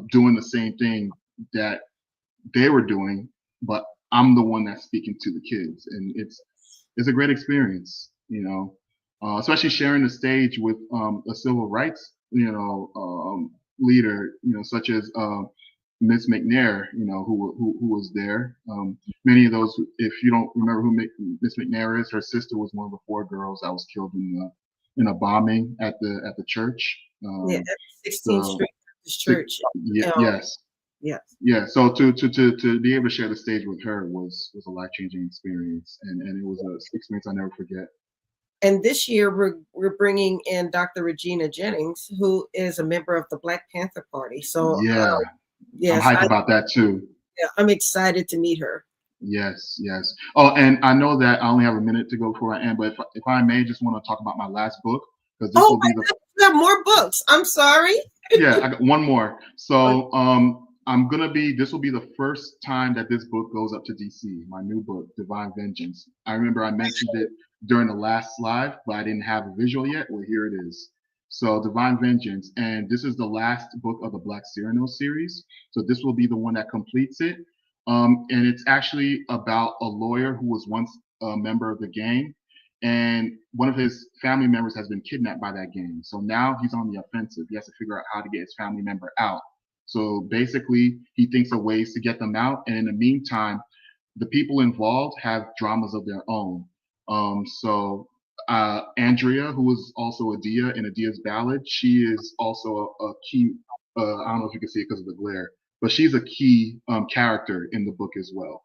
doing the same thing that they were doing, but I'm the one that's speaking to the kids, and it's a great experience, especially sharing the stage with a civil rights, leader, such as Miss McNair, who was there. Many of those, if you don't remember who Miss McNair is, her sister was one of the 4 girls that was killed in in a bombing at the church. Yeah, at 16th So Street Baptist Church. Um, yes, yes. yeah. So to be able to share the stage with her was a life changing experience, and it was a experience I never forget. And this year we're bringing in Dr. Regina Jennings, who is a member of the Black Panther Party. So Yeah, I'm yes, hyped about that too. yeah, I'm excited to meet her. Yes, yes. Oh, and I know that I only have a minute to go before I end, but if I may, just want to talk about my last book because this Oh will my be the goodness, you have more books. I'm sorry. yeah. I got one more. So I'm gonna be. This will be the first time that this book goes up to DC. My new book, Divine Vengeance. I remember I mentioned it during the last live, but I didn't have a visual yet. Well, here it is. So Divine Vengeance, and this is the last book of the Black Cyrano series. So this will be the one that completes it. And it's actually about a lawyer who was once a member of the gang, and one of his family members has been kidnapped by that gang. So now he's on the offensive. He has to figure out how to get his family member out. So basically, he thinks of ways to get them out. And in the meantime, the people involved have dramas of their own. So Andrea, who is also Adia in Adia's ballad, she is also a key. I don't know if you can see it because of the glare, but she's a key character in the book as well.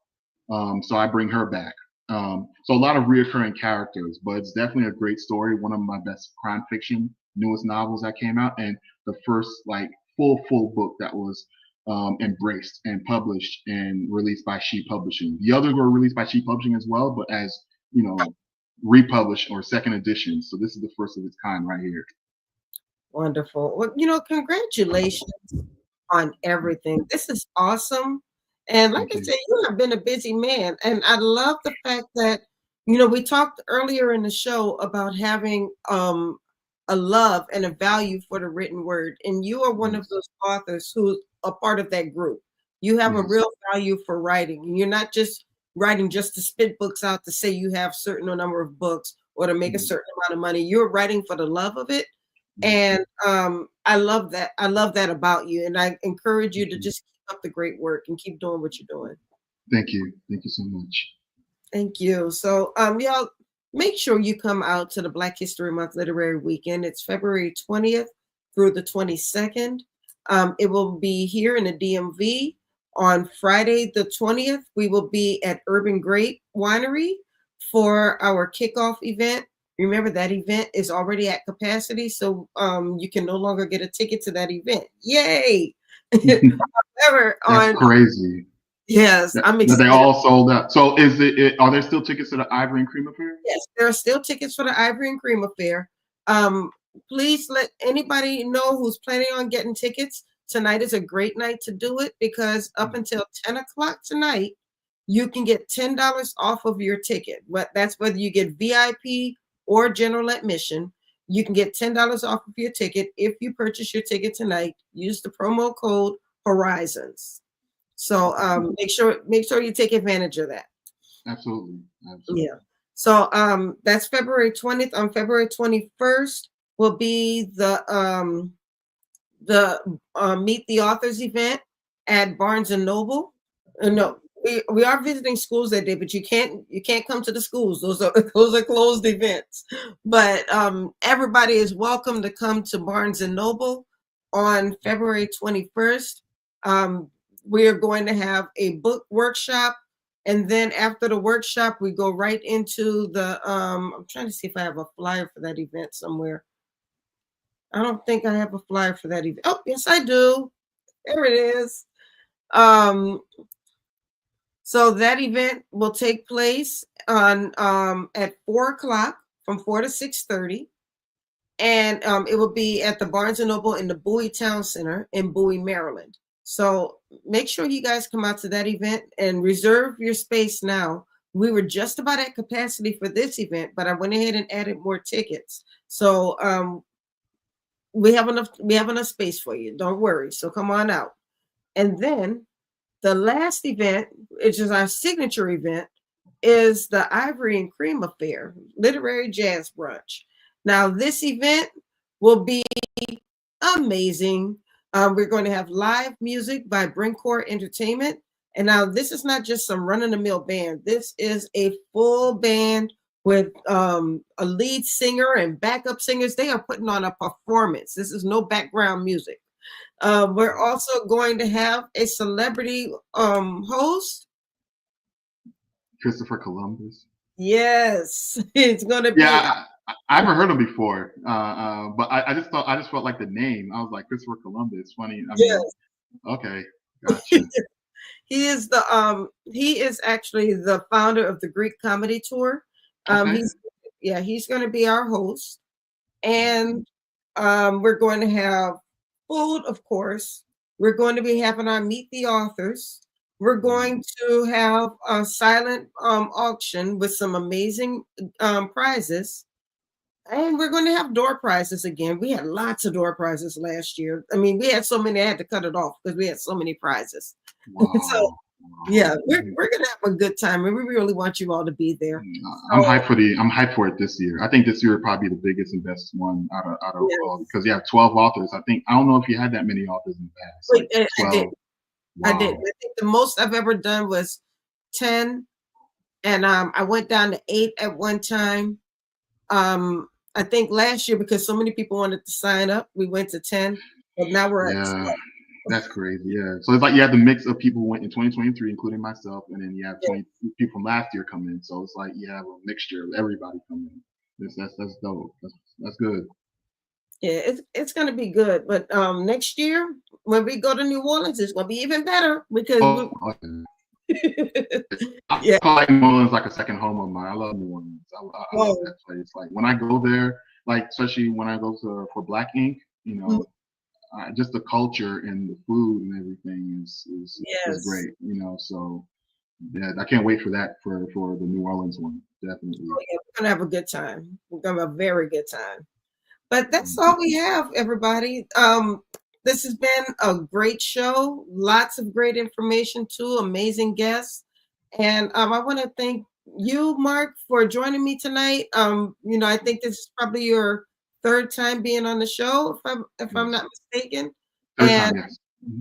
So I bring her back. So a lot of reoccurring characters, but it's definitely a great story. One of my best crime fiction newest novels that came out, and the first like full book that was embraced and published and released by She Publishing. The others were released by She Publishing as well, but as you know, republished or second edition. So this is the first of its kind right here. Wonderful. Well, congratulations on everything. This is awesome. And like Thank I you. said, you have been a busy man. And I love the fact that, we talked earlier in the show about having a love and a value for the written word. And you are one of Yes. those authors who's a part of that group. You have a Yes. real value for writing. And you're not just writing just to spit books out to say you have certain number of books or to make a Yes. certain amount of money. You're writing for the love of it. Yes. And I love that. I love that about you. And I encourage you Thank to you. just keep up the great work and keep doing what you're doing. Thank you. Thank you so much. Thank you. So y'all make sure you come out to the Black History Month Literary Weekend. It's February 20th through the 22nd. It will be here in the DMV. On Friday the 20th, we will be at Urban Grape Winery for our kickoff event. Remember, that event is already at capacity, so you can no longer get a ticket to that event. Yay! However, That's crazy. yes, I'm That they excited. all sold out. So is are there still tickets to the Ivory and Cream Affair? Yes, there are still tickets for the Ivory and Cream Affair. Please let anybody know who's planning on getting tickets. Tonight is a great night to do it because up until 10 o'clock tonight, you can get $10 off of your ticket. That's whether you get VIP or general admission. You can get $10 off of your ticket if you purchase your ticket tonight. Use the promo code Horizons. So make sure you take advantage of that. Absolutely. Absolutely. Yeah. So that's February 20th. On February 21st will be the Meet the Authors event at Barnes and Noble. No, we are visiting schools that day, but you can't come to the schools. Those are those are closed events. But everybody is welcome to come to Barnes and Noble on February 21st. We are going to have a book workshop. And then after the workshop, we go right into the I'm trying to see if I have a flyer for that event somewhere. I don't think I have a flyer for that event. Oh, yes, I do. There it is. Um, so that event will take place on at 4 o'clock from 4 to 6:30. And it will be at the Barnes and Noble in the Bowie Town Center in Bowie, Maryland. So make sure you guys come out to that event and reserve your space now. We were just about at capacity for this event, but I went ahead and added more tickets. So we have enough space for you. Don't worry. So come on out. And then the last event, which is our signature event, is the Ivory and Cream Affair, Literary Jazz Brunch. Now, this event will be amazing. We're going to have live music by Brinkcore Entertainment. And now this is not just some run-of-the-mill band. This is a full band with a lead singer and backup singers. They are putting on a performance. This is no background music. We're also going to have a celebrity host. Christopher Columbus. Yes, it's going to be. Yeah, I haven't heard him before, but I just felt like the name. I was like Christopher Columbus. Funny. I mean, Yes. okay, gotcha. He is actually the founder of the Greek Comedy Tour. Okay. He's going to be our host, and we're going to have food, of course. We're going to be having our Meet the Authors. We're going to have a silent auction with some amazing prizes. And we're going to have door prizes again. We had lots of door prizes last year. I mean, we had so many, I had to cut it off because we had so many prizes. Wow. So, yeah, we're going to have a good time, and we really want you all to be there. I'm hyped for it this year. I think this year will probably be the biggest and best one out of all, because you have 12 authors. I don't know if you had that many authors in the past. Like 12. I did. Wow. I did. I think the most I've ever done was 10, and I went down to 8 at one time. I think last year, because so many people wanted to sign up, we went to 10, but now we're at 12. That's crazy. Yeah. So it's like you have the mix of people who went in 2023, including myself, and then you have 20 people from last year come in. So it's like you have a mixture of everybody coming in. That's dope. That's good. Yeah, it's going to be good. But next year, when we go to New Orleans, it's going to be even better because I call like New Orleans like a second home of mine. I love New Orleans. I love that place. Like when I go there, like especially when I go for Black Ink, you know, just the culture and the food and everything is great. You know, so yeah, I can't wait for that for the New Orleans one. Definitely. Oh, yeah, we're gonna have a good time. We're gonna have a very good time. But that's all we have, everybody. This has been a great show. Lots of great information too. Amazing guests, and I want to thank you, Mark, for joining me tonight. You know, I think this is probably your third time being on the show, if I'm not mistaken. Third time, yes.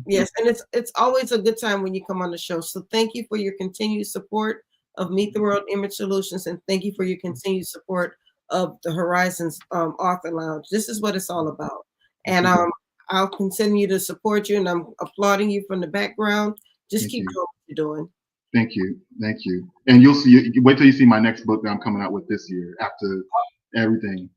Yes, and it's always a good time when you come on the show. So thank you for your continued support of Meet the World Image Solutions, and thank you for your continued support of the Horizons Author Lounge. This is what it's all about. And I'll continue to support you, and I'm applauding you from the background. Just keep doing what you're doing. Thank you. And you'll see. Wait till you see my next book that I'm coming out with this year. After everything,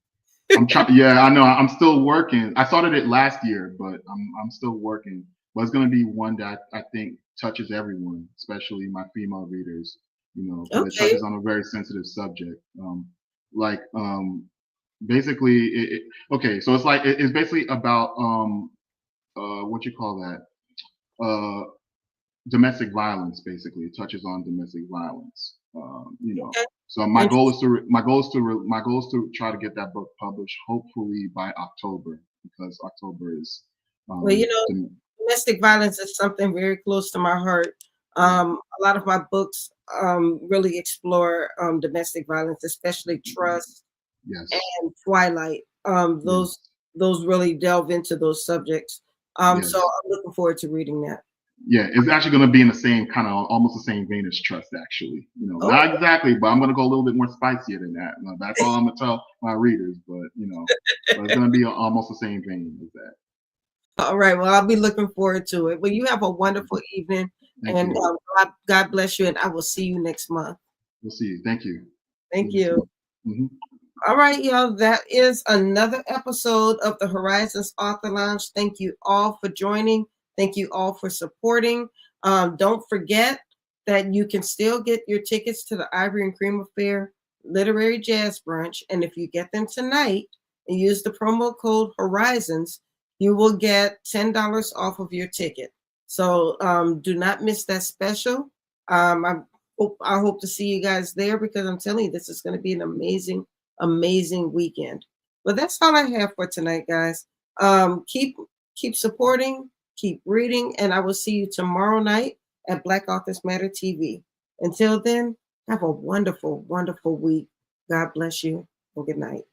I'm trying. Yeah, I know. I'm still working. I started it last year, but I'm still working. But it's going to be one that I think touches everyone, especially my female readers. You know, it touches on a very sensitive subject. Basically, so it's like it's basically about what you call that, domestic violence. Basically, it touches on domestic violence. You know, so my goal is to try to get that book published hopefully by October, because October is well, you know, domestic violence is something very close to my heart. A lot of my books really explore domestic violence, especially Trust and Twilight. Those really delve into those subjects. So I'm looking forward to reading that. Yeah, it's actually going to be in the same kind of almost the same vein as Trust, actually. You know, not exactly, but I'm going to go a little bit more spicier than that. You know, that's all I'm going to tell my readers, but you know, but it's going to be almost the same vein as that. All right. Well, I'll be looking forward to it. Well, you have a wonderful evening, and God bless you, and I will see you next month. We'll see you. Thank you. Thank you. All right, y'all. That is another episode of the Horizons Author Lounge. Thank you all for joining. Thank you all for supporting. Don't forget that you can still get your tickets to the Ivory and Cream Affair Literary Jazz Brunch. And if you get them tonight and use the promo code Horizons, you will get $10 off of your ticket. So do not miss that special. I hope to see you guys there, because I'm telling you, this is going to be an amazing, amazing weekend. But that's all I have for tonight, guys. Keep supporting. Keep reading, and I will see you tomorrow night at Black Authors Matter TV. Until then, have a wonderful, wonderful week. God bless you, and good night.